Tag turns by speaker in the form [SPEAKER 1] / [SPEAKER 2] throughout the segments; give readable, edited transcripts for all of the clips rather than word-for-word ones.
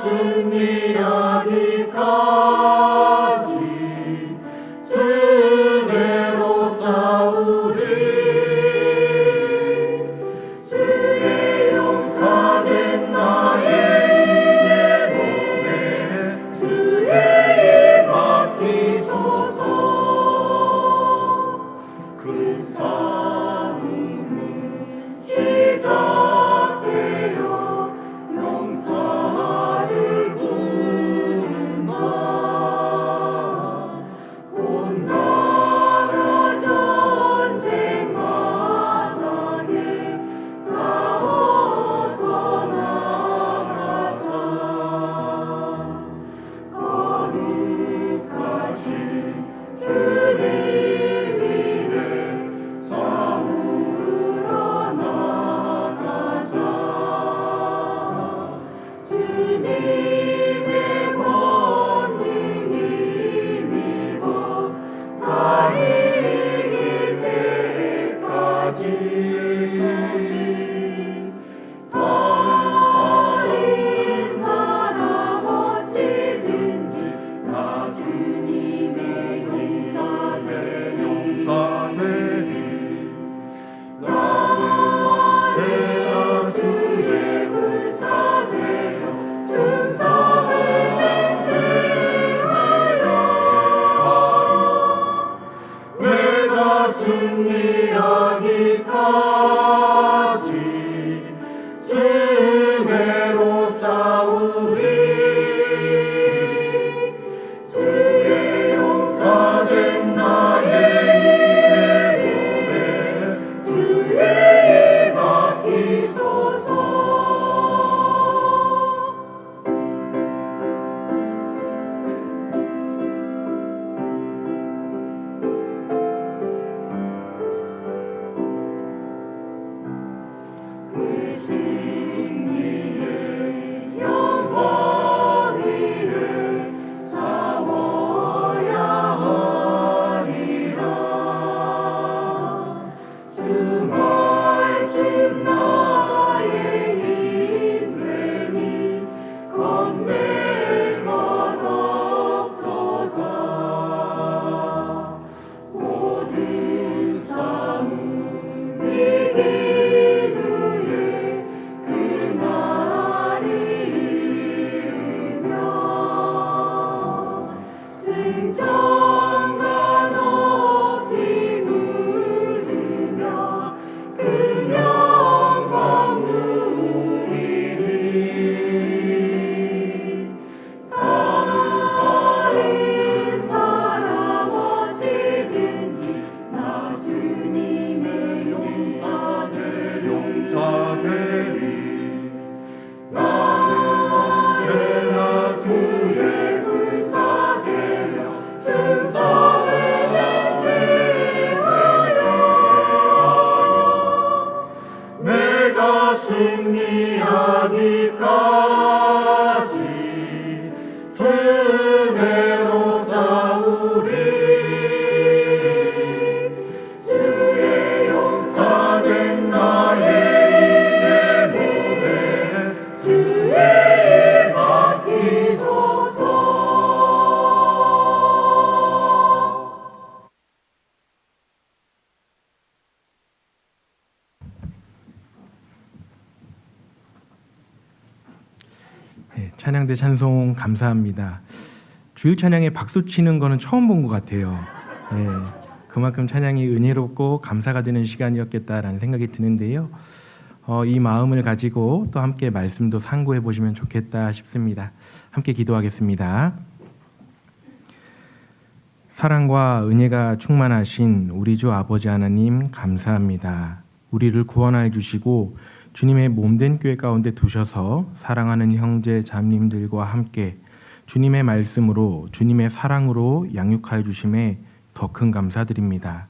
[SPEAKER 1] 승리하기까지 주대로 싸우리. 주의 용사된 나의 이의 몸에 주의 일 맡기소서. 그 싸움은 시작되어 용사를 부른다. 온 나라 전쟁 마당에 나와서 나가자. 거룩하신 주님 위에 싸우러 나가자. 주님의 권능 힘입어 다 이길 때까지 다른 사람 어찌든지 나 주님의 용사되리. 나는 주의 군사 되어 충성을 맹세하여 내가 승리하기까지 주대로 싸우리. 주의 용사된 나의 이의 몸에 주의 일 맡기소서. 그 승리의 영광 위에 싸워야 하리라. 주 말씀 나의 힘 되니 겁내가 없도다. 모든 싸움 이긴 후에 그날이 이르며 승전가 높이 부르며 그 영광 누리리. 다른 사람 어찌든지 나 주님의 용사되리. 나는 언제나 주의 군사 되어 충성을 맹세하여 내가 승리하기까지 주대로 싸우리. 주의 용사된 나의 이의 몸에 주의 일 맡기소서.
[SPEAKER 2] 네, 찬양대 찬송 감사합니다. 주일 찬양에 박수 치는 거는 처음 본 것 같아요. 네, 그만큼 찬양이 은혜롭고 감사가 되는 시간이었겠다라는 생각이 드는데요. 이 마음을 가지고 또 함께 말씀도 상고해 보시면 좋겠다 싶습니다. 함께 기도하겠습니다. 사랑과 은혜가 충만하신 우리 주 아버지 하나님 감사합니다. 우리를 구원하여 주시고 주님의 몸된 교회 가운데 두셔서 사랑하는 형제 자매님들과 함께 주님의 말씀으로 주님의 사랑으로 양육하여 주심에 더 큰 감사드립니다.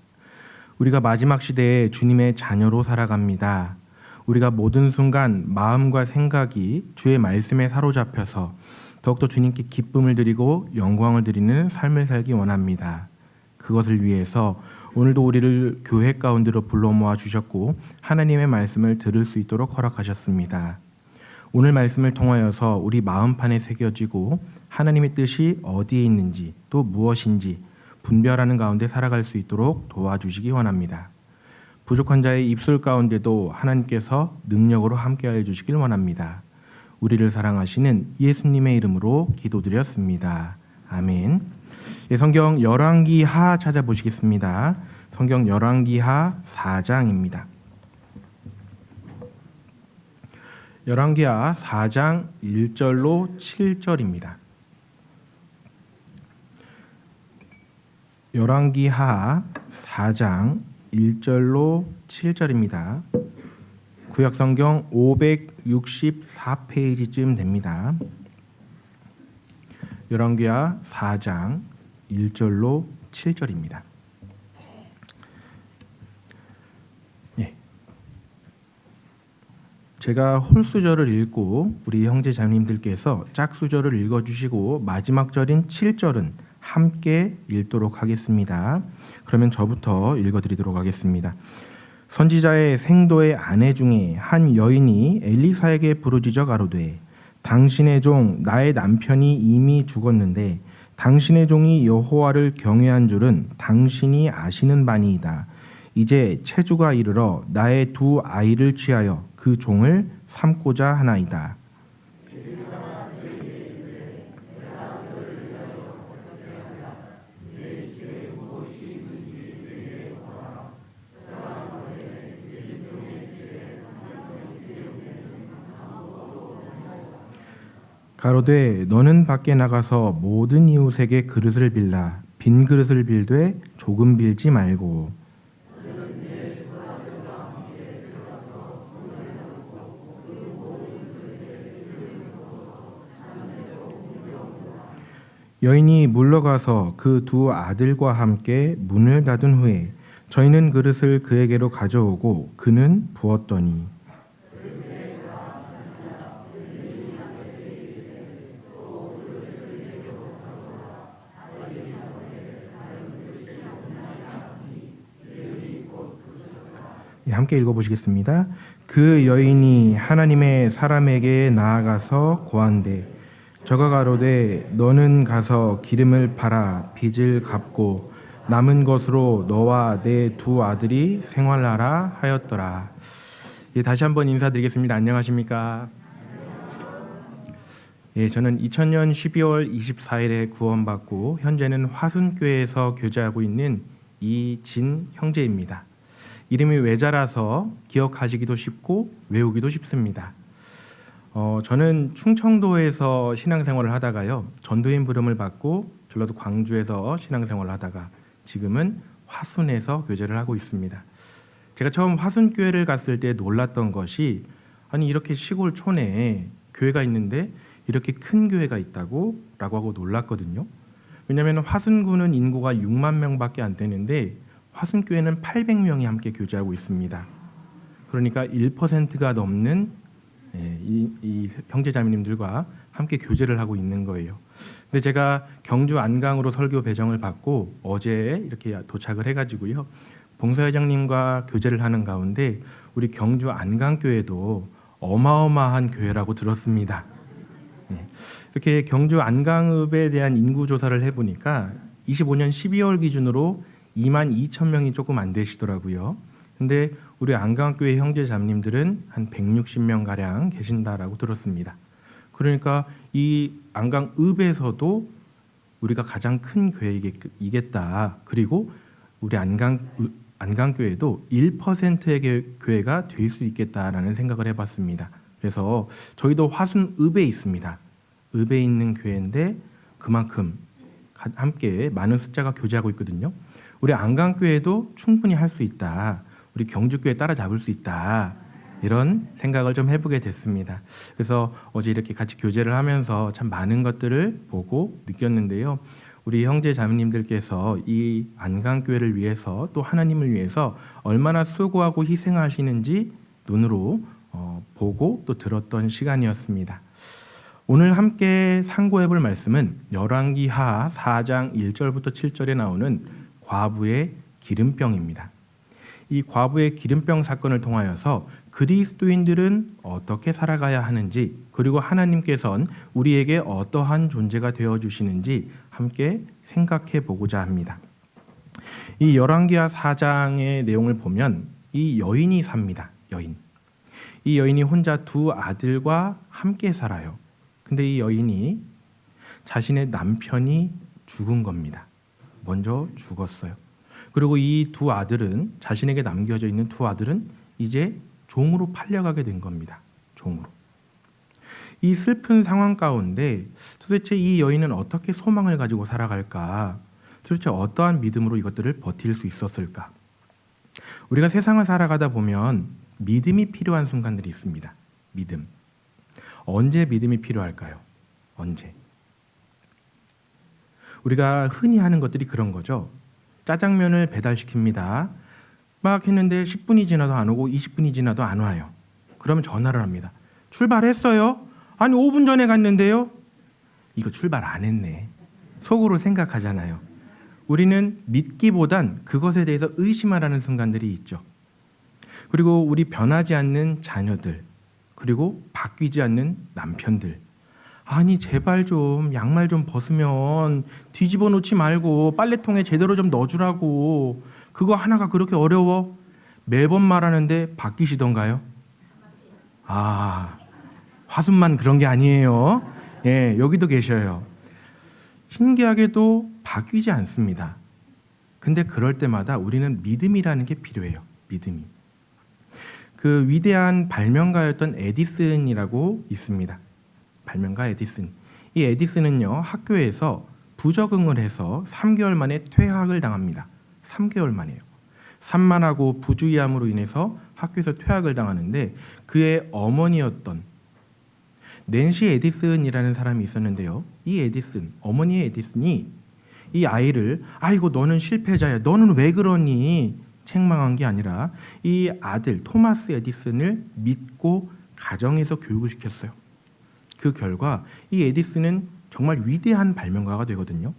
[SPEAKER 2] 우리가 마지막 시대에 주님의 자녀로 살아갑니다. 우리가 모든 순간 마음과 생각이 주의 말씀에 사로잡혀서 더욱더 주님께 기쁨을 드리고 영광을 드리는 삶을 살기 원합니다. 그것을 위해서 오늘도 우리를 교회 가운데로 불러 모아 주셨고 하나님의 말씀을 들을 수 있도록 허락하셨습니다. 오늘 말씀을 통하여서 우리 마음판에 새겨지고 하나님의 뜻이 어디에 있는지 또 무엇인지 분별하는 가운데 살아갈 수 있도록 도와주시기 원합니다. 부족한 자의 입술 가운데도 하나님께서 능력으로 함께하여 주시길 원합니다. 우리를 사랑하시는 예수님의 이름으로 기도드렸습니다. 아멘. 성경 열왕기하 찾아보시겠습니다. 성경 열왕기하 4장입니다. 열왕기하 4장 1절로 7절입니다. 열왕기하 4장 1절로 7절입니다. 구약성경 564페이지쯤 됩니다. 열왕기하 4장 1절로 7절입니다. 제가 홀수절을 읽고 우리 형제 자매님들께서 짝수절을 읽어주시고 마지막 절인 7절은 함께 읽도록 하겠습니다. 그러면 저부터 읽어드리도록 하겠습니다. 선지자의 생도의 아내 중에 한 여인이 엘리사에게 부르짖어 가로되 당신의 종 나의 남편이 이미 죽었는데 당신의 종이 여호와를 경외한 줄은 당신이 아시는 바니이다. 이제 체주가 이르러 나의 두 아이를 취하여 그 종을 삼고자 하나이다. 가로되 너는 밖에 나가서 모든 이웃에게 그릇을 빌라 빈 그릇을 빌되 조금 빌지 말고 여인이 물러가서 그 두 아들과 함께 문을 닫은 후에 저희는 그릇을 그에게로 가져오고 그는 부었더니 함께 읽어보시겠습니다. 그 여인이 하나님의 사람에게 나아가서 고한대 저가 가로되 너는 가서 기름을 팔아 빚을 갚고 남은 것으로 너와 내 두 아들이 생활하라 하였더라. 다시 한번 인사드리겠습니다. 안녕하십니까? 저는 2000년 12월 24일에 구원받고 현재는 화순교회에서 교제하고 있는 이진 형제입니다. 이름이 외자라서 기억하시기도 쉽고 외우기도 쉽습니다. 저는 충청도에서 신앙생활을 하다가요. 전도인 부름을 받고 전라도 광주에서 신앙생활을 하다가 지금은 화순에서 교제를 하고 있습니다. 제가 처음 화순교회를 갔을 때 놀랐던 것이 아니 이렇게 시골 촌에 교회가 있는데 이렇게 큰 교회가 있다고 라고 하고 놀랐거든요. 왜냐하면 화순구는 인구가 6만 명밖에 안 되는데 화순교회는 800명이 함께 교제하고 있습니다. 그러니까 1%가 넘는 이 형제자매님들과 함께 교제를 하고 있는 거예요. 근데 제가 경주 안강으로 설교 배정을 받고 어제 이렇게 도착을 해가지고요. 봉사회장님과 교제를 하는 가운데 우리 경주 안강교회도 어마어마한 교회라고 들었습니다. 이렇게 경주 안강읍에 대한 인구조사를 해보니까 25년 12월 기준으로 2만 2천 명이 조금 안 되시더라고요. 근데 우리 안강교회 형제자매님들은 한 160명 가량 계신다라고 들었습니다. 그러니까 이 안강읍에서도 우리가 가장 큰 교회이겠다. 그리고 우리 안강교회도 1%의 교회가 될 수 있겠다라는 생각을 해봤습니다. 그래서 저희도 화순읍에 있습니다. 읍에 있는 교회인데 그만큼 함께 많은 숫자가 교제하고 있거든요. 우리 안강교회도 충분히 할 수 있다. 우리 경주교회 따라잡을 수 있다. 이런 생각을 좀 해보게 됐습니다. 그래서 어제 이렇게 같이 교제를 하면서 참 많은 것들을 보고 느꼈는데요. 우리 형제 자매님들께서 이 안강교회를 위해서 또 하나님을 위해서 얼마나 수고하고 희생하시는지 눈으로 보고 또 들었던 시간이었습니다. 오늘 함께 상고해볼 말씀은 열왕기하 4장 1절부터 7절에 나오는 과부의 기름병입니다. 이 과부의 기름병 사건을 통하여서 그리스도인들은 어떻게 살아가야 하는지, 그리고 하나님께서는 우리에게 어떠한 존재가 되어 주시는지 함께 생각해 보고자 합니다. 이 열왕기하 4장의 내용을 보면 이 여인이 삽니다. 이 여인이 혼자 두 아들과 함께 살아요. 근데 이 여인이 자신의 남편이 죽은 겁니다. 먼저 죽었어요. 그리고 이 두 아들은, 자신에게 남겨져 있는 두 아들은 이제 종으로 팔려가게 된 겁니다. 종으로. 이 슬픈 상황 가운데 도대체 이 여인은 어떻게 소망을 가지고 살아갈까? 도대체 어떠한 믿음으로 이것들을 버틸 수 있었을까? 우리가 세상을 살아가다 보면 믿음이 필요한 순간들이 있습니다. 믿음. 언제 믿음이 필요할까요? 언제? 우리가 흔히 하는 것들이 그런 거죠. 짜장면을 배달시킵니다. 막 했는데 10분이 지나도 안 오고 20분이 지나도 안 와요. 그러면 전화를 합니다. 출발했어요? 아니 5분 전에 갔는데요? 이거 출발 안 했네. 속으로 생각하잖아요. 우리는 믿기보단 그것에 대해서 의심하라는 순간들이 있죠. 그리고 우리 변하지 않는 자녀들, 그리고 바뀌지 않는 남편들. 아니 제발 좀 양말 좀 벗으면 뒤집어 놓지 말고 빨래통에 제대로 좀 넣어주라고. 그거 하나가 그렇게 어려워? 매번 말하는데 바뀌시던가요? 화순만 그런 게 아니에요. 예, 여기도 계셔요. 신기하게도 바뀌지 않습니다. 근데 그럴 때마다 우리는 믿음이라는 게 필요해요. 믿음이. 그 위대한 발명가였던 에디슨이라고 있습니다. 발명가 에디슨. 이 에디슨은요, 학교에서 부적응을 해서 3개월 만에 퇴학을 당합니다. 3개월 만에요. 산만하고 부주의함으로 인해서 학교에서 퇴학을 당하는데 그의 어머니였던 낸시 에디슨이라는 사람이 있었는데요. 이 에디슨, 어머니의 에디슨이 이 아이를 아이고 너는 실패자야. 너는 왜 그러니? 책망한 게 아니라 이 아들 토마스 에디슨을 믿고 가정에서 교육을 시켰어요. 그 결과 이 에디슨은 정말 위대한 발명가가 되거든요.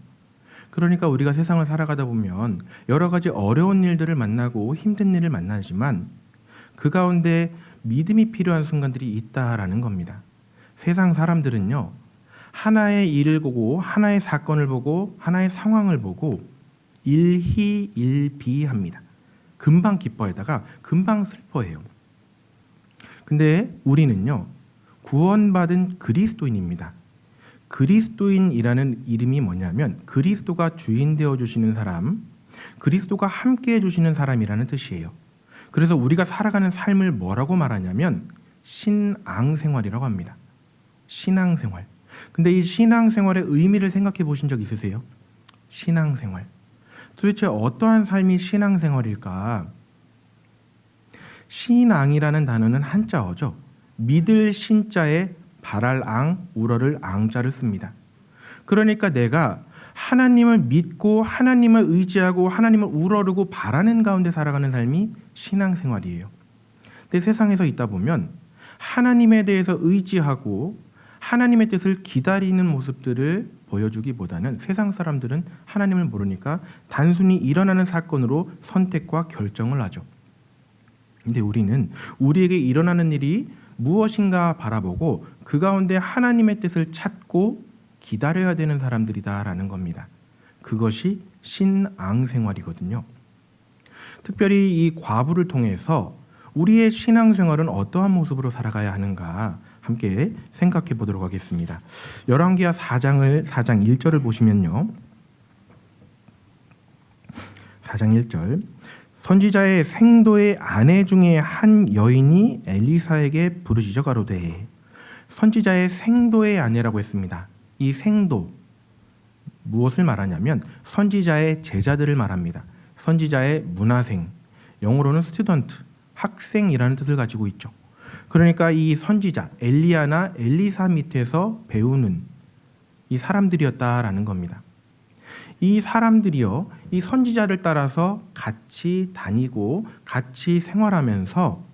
[SPEAKER 2] 그러니까 우리가 세상을 살아가다 보면 여러 가지 어려운 일들을 만나고 힘든 일을 만나지만 그 가운데 믿음이 필요한 순간들이 있다라는 겁니다. 세상 사람들은요, 하나의 일을 보고 하나의 사건을 보고 하나의 상황을 보고 일희일비합니다. 금방 기뻐하다가 금방 슬퍼해요. 근데 우리는요, 구원받은 그리스도인입니다. 그리스도인이라는 이름이 뭐냐면 그리스도가 주인 되어 주시는 사람, 그리스도가 함께 해 주시는 사람이라는 뜻이에요. 그래서 우리가 살아가는 삶을 뭐라고 말하냐면 신앙생활이라고 합니다. 신앙생활. 근데 이 신앙생활의 의미를 생각해 보신 적 있으세요? 신앙생활. 도대체 어떠한 삶이 신앙생활일까? 신앙이라는 단어는 한자어죠. 믿을 신자에 발할 앙, 우러를 앙자를 씁니다. 그러니까 내가 하나님을 믿고 하나님을 의지하고 하나님을 우러르고 바라는 가운데 살아가는 삶이 신앙생활이에요. 근데 세상에서 있다 보면 하나님에 대해서 의지하고 하나님의 뜻을 기다리는 모습들을 보여주기보다는 세상 사람들은 하나님을 모르니까 단순히 일어나는 사건으로 선택과 결정을 하죠. 근데 우리는 우리에게 일어나는 일이 무엇인가 바라보고 그 가운데 하나님의 뜻을 찾고 기다려야 되는 사람들이다라는 겁니다. 그것이 신앙생활이거든요. 특별히 이 과부를 통해서 우리의 신앙생활은 어떠한 모습으로 살아가야 하는가 함께 생각해 보도록 하겠습니다. 열왕기하 4장 1절을 보시면요. 4장 1절. 선지자의 생도의 아내 중에 한 여인이 엘리사에게 부르짖어 가로되. 선지자의 생도의 아내라고 했습니다. 이 생도 무엇을 말하냐면 선지자의 제자들을 말합니다. 선지자의 문화생, 영어로는 스튜던트, 학생이라는 뜻을 가지고 있죠. 그러니까 이 선지자 엘리야나 엘리사 밑에서 배우는 이 사람들이었다라는 겁니다. 이 사람들이요, 이 선지자를 따라서 같이 다니고 같이 생활하면서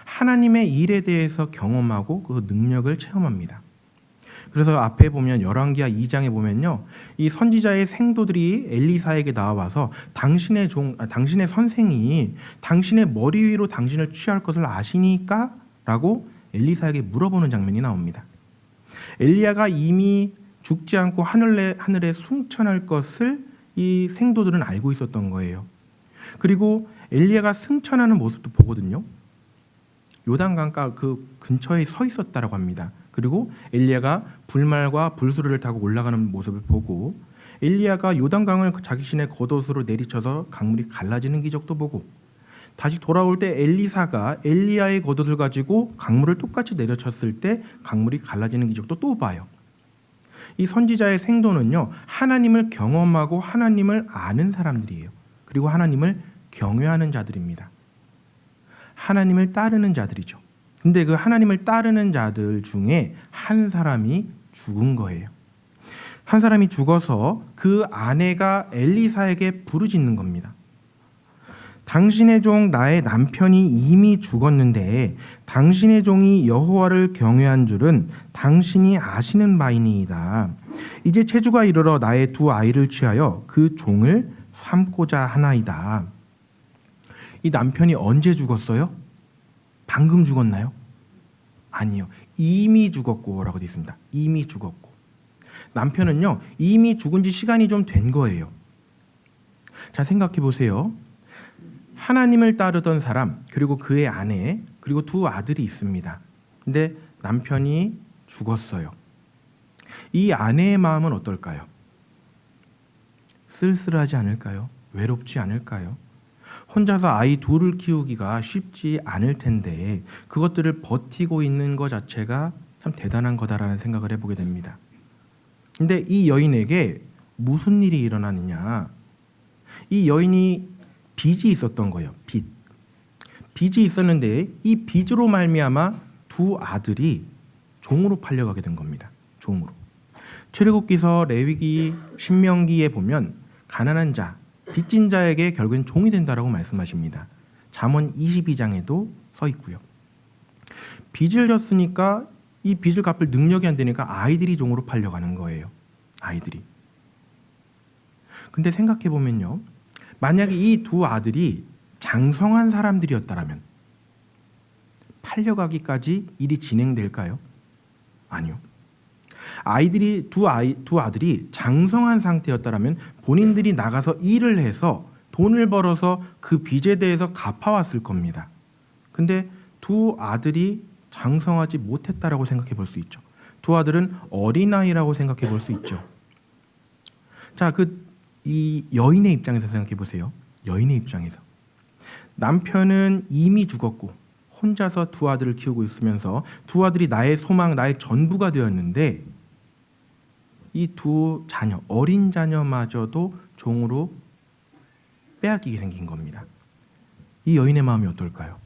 [SPEAKER 2] 하나님의 일에 대해서 경험하고 그 능력을 체험합니다. 그래서 앞에 보면 열왕기하 2장에 보면요, 이 선지자의 생도들이 엘리사에게 나와서 당신의 선생이 당신의 머리 위로 당신을 취할 것을 아시니까? 라고 엘리사에게 물어보는 장면이 나옵니다. 엘리야가 이미 죽지 않고 하늘에 승천할 것을 이 생도들은 알고 있었던 거예요. 그리고 엘리야가 승천하는 모습도 보거든요. 요단강가 그 근처에 서 있었다라고 합니다. 그리고 엘리야가 불말과 불수르를 타고 올라가는 모습을 보고, 엘리야가 요단강을 자기 신의 겉옷으로 내리쳐서 강물이 갈라지는 기적도 보고, 다시 돌아올 때 엘리사가 엘리야의 겉옷을 가지고 강물을 똑같이 내려쳤을 때 강물이 갈라지는 기적도 또 봐요. 이 선지자의 생도는요, 하나님을 경험하고 하나님을 아는 사람들이에요. 그리고 하나님을 경외하는 자들입니다. 하나님을 따르는 자들이죠. 근데 그 하나님을 따르는 자들 중에 한 사람이 죽은 거예요. 한 사람이 죽어서 그 아내가 엘리사에게 부르짖는 겁니다. 당신의 종 나의 남편이 이미 죽었는데 당신의 종이 여호와를 경외한 줄은 당신이 아시는 바이니이다. 이제 체주가 이르러 나의 두 아이를 취하여 그 종을 삼고자 하나이다. 이 남편이 언제 죽었어요? 방금 죽었나요? 아니요. 이미 죽었고 라고 되어 있습니다. 이미 죽었고. 남편은요, 이미 죽은 지 시간이 좀 된 거예요. 자, 생각해 보세요. 하나님을 따르던 사람, 그리고 그의 아내, 그리고 두 아들이 있습니다. 근데 남편이 죽었어요. 이 아내의 마음은 어떨까요? 쓸쓸하지 않을까요? 외롭지 않을까요? 혼자서 아이 둘을 키우기가 쉽지 않을 텐데 그것들을 버티고 있는 것 자체가 참 대단한 거다라는 생각을 해보게 됩니다. 근데 이 여인에게 무슨 일이 일어나느냐? 이 여인이 빚이 있었던 거예요. 빚이 있었는데 이 빚으로 말미암아 두 아들이 종으로 팔려가게 된 겁니다. 종으로. 출애굽기서, 레위기, 신명기에 보면 가난한 자, 빚진 자에게 결국엔 종이 된다라고 말씀하십니다. 잠언 22장에도 서 있고요. 빚을 졌으니까 이 빚을 갚을 능력이 안 되니까 아이들이 종으로 팔려가는 거예요. 아이들이. 근데 생각해 보면요, 만약에 이 두 아들이 장성한 사람들이었다면 팔려가기까지 일이 진행될까요? 아니요. 두 아들이 장성한 상태였다면 본인들이 나가서 일을 해서 돈을 벌어서 그 빚에 대해서 갚아왔을 겁니다. 근데 두 아들이 장성하지 못했다라고 생각해 볼 수 있죠. 두 아들은 어린아이라고 생각해 볼 수 있죠. 자, 이 여인의 입장에서 생각해 보세요. 여인의 입장에서. 남편은 이미 죽었고 혼자서 두 아들을 키우고 있으면서 두 아들이 나의 소망, 나의 전부가 되었는데 이 두 자녀, 어린 자녀마저도 종으로 빼앗기게 생긴 겁니다. 이 여인의 마음이 어떨까요?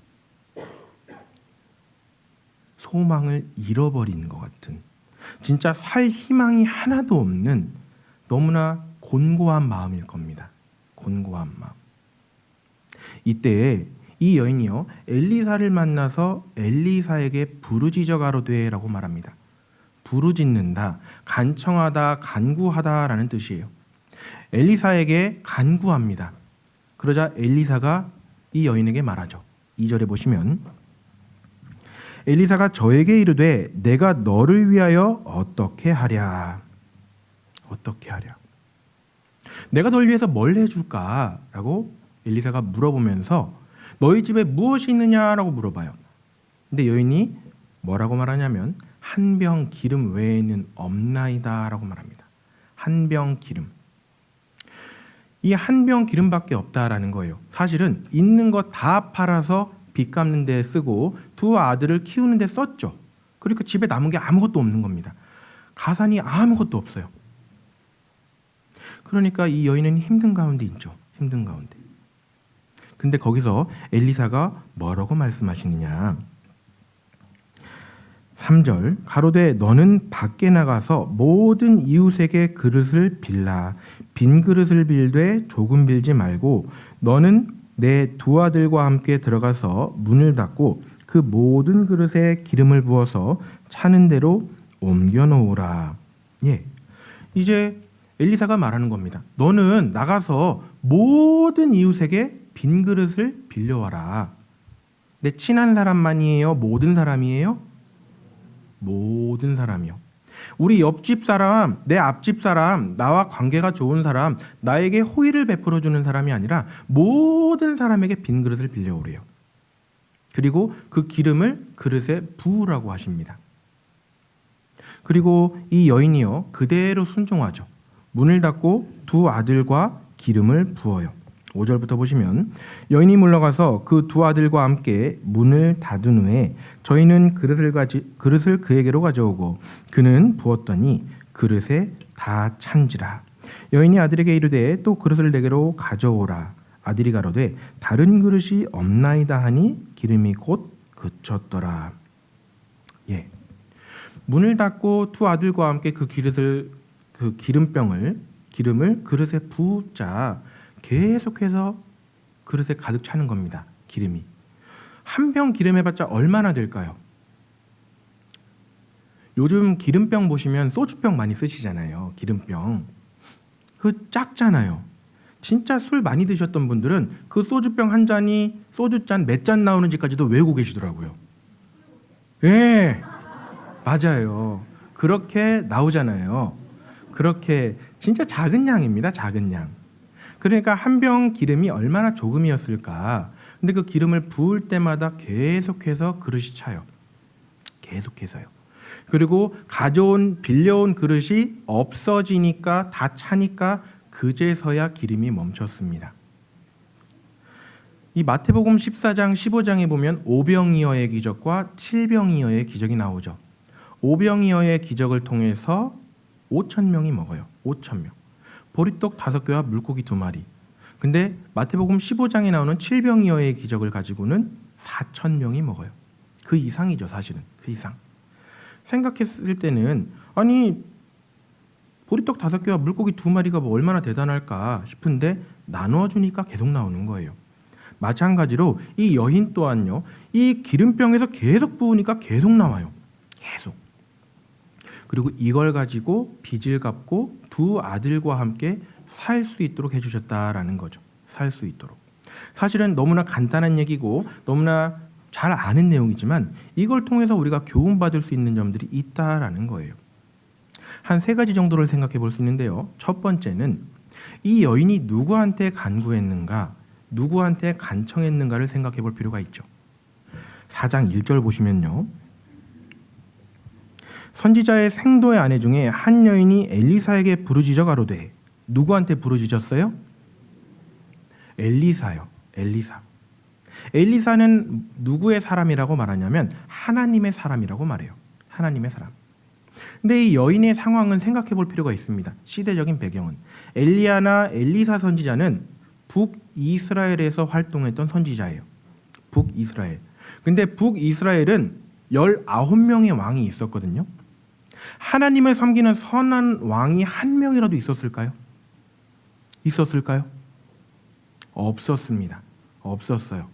[SPEAKER 2] 소망을 잃어버린 것 같은, 진짜 살 희망이 하나도 없는 너무나 곤고한 마음일 겁니다. 곤고한 마음. 이때 이 여인이요, 엘리사를 만나서 엘리사에게 부르짖어 가로되라고 말합니다. 부르짖는다, 간청하다, 간구하다라는 뜻이에요. 엘리사에게 간구합니다. 그러자 엘리사가 이 여인에게 말하죠. 2절에 보시면 엘리사가 저에게 이르되 내가 너를 위하여 어떻게 하랴? 어떻게 하랴? 내가 널 위해서 뭘 해줄까? 라고 엘리사가 물어보면서 너희 집에 무엇이 있느냐라고 물어봐요. 근데 여인이 뭐라고 말하냐면 한 병 기름 외에는 없나이다 라고 말합니다. 한 병 기름. 이 한 병 기름밖에 없다라는 거예요. 사실은 있는 거 다 팔아서 빚 갚는 데 쓰고 두 아들을 키우는 데 썼죠. 그러니까 집에 남은 게 아무것도 없는 겁니다. 가산이 아무것도 없어요. 그러니까 이 여인은 힘든 가운데 있죠. 힘든 가운데. 근데 거기서 엘리사가 뭐라고 말씀하시느냐? 3절 가로되 너는 밖에 나가서 모든 이웃에게 그릇을 빌라. 빈 그릇을 빌되 조금 빌지 말고 너는 내 두 아들과 함께 들어가서 문을 닫고 그 모든 그릇에 기름을 부어서 차는 대로 옮겨놓으라. 예, 이제 엘리사가 말하는 겁니다. 너는 나가서 모든 이웃에게 빈 그릇을 빌려와라. 내 친한 사람만이에요? 모든 사람이에요? 모든 사람이요. 우리 옆집 사람, 내 앞집 사람, 나와 관계가 좋은 사람, 나에게 호의를 베풀어 주는 사람이 아니라 모든 사람에게 빈 그릇을 빌려오래요. 그리고 그 기름을 그릇에 부으라고 하십니다. 그리고 이 여인이요, 그대로 순종하죠. 문을 닫고 두 아들과 기름을 부어요. 5절부터 보시면 여인이 물러가서 그 두 아들과 함께 문을 닫은 후에 저희는 그릇을 그에게로 가져오고 그는 부었더니 그릇에 다 찬지라. 여인이 아들에게 이르되 또 그릇을 내게로 가져오라. 아들이 가로되 다른 그릇이 없나이다 하니 기름이 곧 그쳤더라. 예, 문을 닫고 두 아들과 함께 그 기름을 그릇에 부자 계속해서 그릇에 가득 차는 겁니다. 기름이 한 병 기름 해봤자 얼마나 될까요? 요즘 기름병 보시면 소주병 많이 쓰시잖아요. 기름병 그 작잖아요. 진짜 술 많이 드셨던 분들은 그 소주병 한 잔이 소주잔 몇 잔 나오는지까지도 외우고 계시더라고요. 예, 맞아요. 그렇게 나오잖아요. 그렇게 진짜 작은 양입니다. 작은 양. 그러니까 한 병 기름이 얼마나 조금이었을까. 근데 그 기름을 부을 때마다 계속해서 그릇이 차요. 계속해서요. 그리고 빌려온 그릇이 없어지니까 다 차니까 그제서야 기름이 멈췄습니다. 이 마태복음 14장 15장에 보면 오병이어의 기적과 칠병이어의 기적이 나오죠. 오병이어의 기적을 통해서 5,000명이 먹어요. 5,000명. 보리떡 5개와 물고기 2마리. 근데 마태복음 15장에 나오는 칠병이어의 기적을 가지고는 4,000명이 먹어요. 그 이상이죠, 사실은. 그 이상. 생각했을 때는 아니 보리떡 5개와 물고기 2마리가 뭐 얼마나 대단할까 싶은데 나누어 주니까 계속 나오는 거예요. 마찬가지로 이 여인 또한요. 이 기름병에서 계속 부으니까 계속 나와요. 계속. 그리고 이걸 가지고 빚을 갚고 두 아들과 함께 살 수 있도록 해주셨다라는 거죠. 살 수 있도록. 사실은 너무나 간단한 얘기고 너무나 잘 아는 내용이지만 이걸 통해서 우리가 교훈받을 수 있는 점들이 있다라는 거예요. 한 3가지 정도를 생각해 볼 수 있는데요. 첫 번째는 이 여인이 누구한테 간구했는가, 누구한테 간청했는가를 생각해 볼 필요가 있죠. 4장 1절 보시면요. 선지자의 생도의 아내 중에 한 여인이 엘리사에게 부르짖어 가로되. 누구한테 부르짖었어요? 엘리사요. 엘리사. 엘리사는 누구의 사람이라고 말하냐면 하나님의 사람이라고 말해요. 하나님의 사람. 근데 이 여인의 상황은 생각해 볼 필요가 있습니다. 시대적인 배경은 엘리야나 엘리사 선지자는 북이스라엘에서 활동했던 선지자예요. 북이스라엘. 근데 북이스라엘은 19명의 왕이 있었거든요. 하나님을 섬기는 선한 왕이 한 명이라도 있었을까요? 있었을까요? 없었습니다. 없었어요.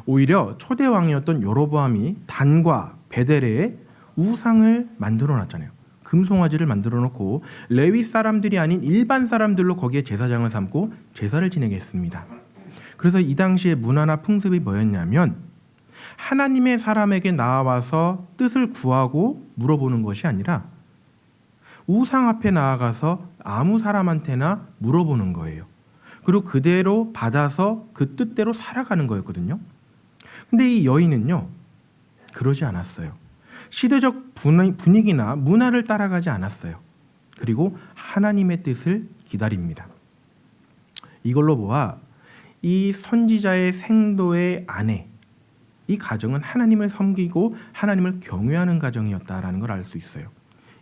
[SPEAKER 2] 오히려 초대 왕이었던 여로보암이 단과 베델에 우상을 만들어 놨잖아요. 금송아지를 만들어 놓고 레위 사람들이 아닌 일반 사람들로 거기에 제사장을 삼고 제사를 지내게 했습니다. 그래서 이 당시의 문화나 풍습이 뭐였냐면 하나님의 사람에게 나와서 뜻을 구하고 물어보는 것이 아니라 우상 앞에 나아가서 아무 사람한테나 물어보는 거예요. 그리고 그대로 받아서 그 뜻대로 살아가는 거였거든요. 근데 이 여인은요, 그러지 않았어요. 시대적 분위기나 문화를 따라가지 않았어요. 그리고 하나님의 뜻을 기다립니다. 이걸로 보아 이 선지자의 생도의 아내, 이 가정은 하나님을 섬기고 하나님을 경외하는 가정이었다라는 걸 알 수 있어요.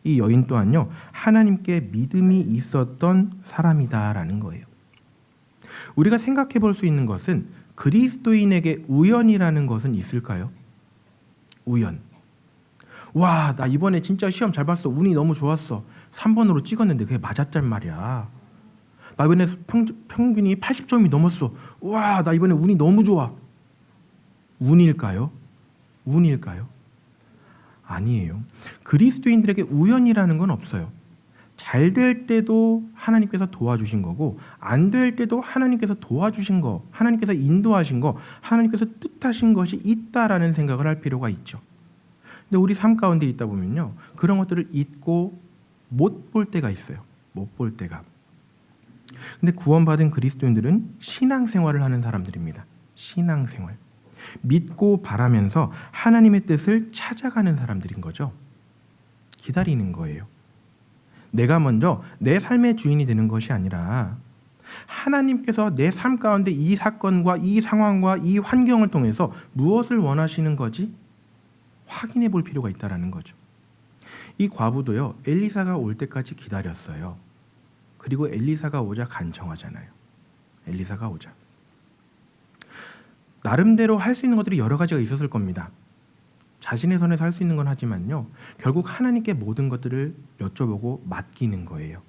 [SPEAKER 2] 이 여인 또한요, 하나님께 믿음이 있었던 사람이다라는 거예요. 우리가 생각해 볼 수 있는 것은 그리스도인에게 우연이라는 것은 있을까요? 우연. 와, 나 이번에 진짜 시험 잘 봤어. 운이 너무 좋았어. 3번으로 찍었는데 그게 맞았단 말이야. 나 이번에 평균이 80점이 넘었어. 와, 나 이번에 운이 너무 좋아. 운일까요? 운일까요? 아니에요. 그리스도인들에게 우연이라는 건 없어요. 잘 될 때도 하나님께서 도와주신 거고, 안 될 때도 하나님께서 도와주신 거, 하나님께서 인도하신 거, 하나님께서 뜻하신 것이 있다라는 생각을 할 필요가 있죠. 근데 우리 삶 가운데 있다 보면요, 그런 것들을 잊고 못 볼 때가 있어요. 못 볼 때가. 근데 구원받은 그리스도인들은 신앙생활을 하는 사람들입니다. 신앙생활. 믿고 바라면서 하나님의 뜻을 찾아가는 사람들인 거죠. 기다리는 거예요. 내가 먼저 내 삶의 주인이 되는 것이 아니라 하나님께서 내 삶 가운데 이 사건과 이 상황과 이 환경을 통해서 무엇을 원하시는 거지? 확인해 볼 필요가 있다는 거죠. 이 과부도요, 엘리사가 올 때까지 기다렸어요. 그리고 엘리사가 오자 간청하잖아요. 엘리사가 오자. 나름대로 할 수 있는 것들이 여러 가지가 있었을 겁니다. 자신의 선에서 할 수 있는 건 하지만요, 결국 하나님께 모든 것들을 여쭤보고 맡기는 거예요.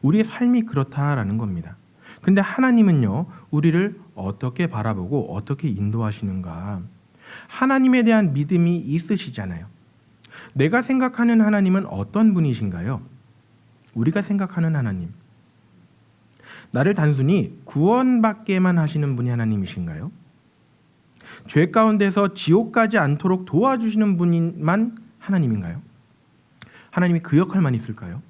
[SPEAKER 2] 우리의 삶이 그렇다라는 겁니다. 근데 하나님은요, 우리를 어떻게 바라보고 어떻게 인도하시는가? 하나님에 대한 믿음이 있으시잖아요. 내가 생각하는 하나님은 어떤 분이신가요? 우리가 생각하는 하나님. 나를 단순히 구원받게만 하시는 분이 하나님이신가요? 죄 가운데서 지옥 가지 않도록 도와주시는 분만 하나님인가요? 하나님이 그 역할만 있을까요?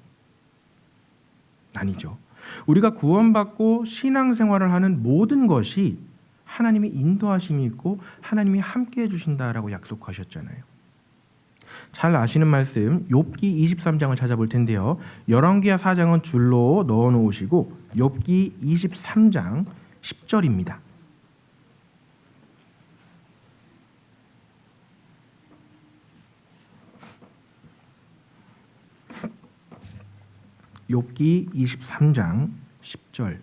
[SPEAKER 2] 아니죠. 우리가 구원받고 신앙생활을 하는 모든 것이 하나님의 인도하심이 있고 하나님이 함께해 주신다라고 약속하셨잖아요. 잘 아시는 말씀 욥기 23장을 찾아볼 텐데요. 열왕기하 4장은 줄로 넣어 놓으시고 욥기 23장 10절입니다. 욥기 23장 10절.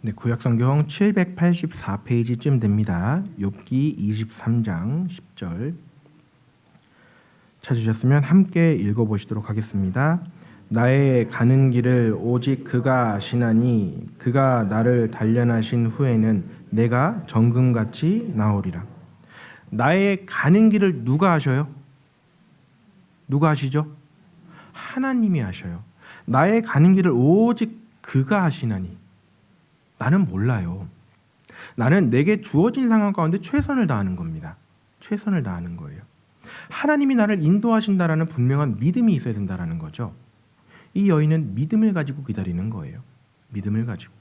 [SPEAKER 2] 네, 구약성경 784페이지쯤 됩니다. 욥기 23장 10절. 찾으셨으면 함께 읽어보시도록 하겠습니다. 나의 가는 길을 오직 그가 아시나니 그가 나를 단련하신 후에는 내가 정금같이 나오리라. 나의 가는 길을 누가 아셔요? 누가 아시죠? 하나님이 아셔요. 나의 가는 길을 오직 그가 아시나니. 나는 몰라요. 나는 내게 주어진 상황 가운데 최선을 다하는 겁니다. 최선을 다하는 거예요. 하나님이 나를 인도하신다라는 분명한 믿음이 있어야 된다라는 거죠. 이 여인은 믿음을 가지고 기다리는 거예요. 믿음을 가지고.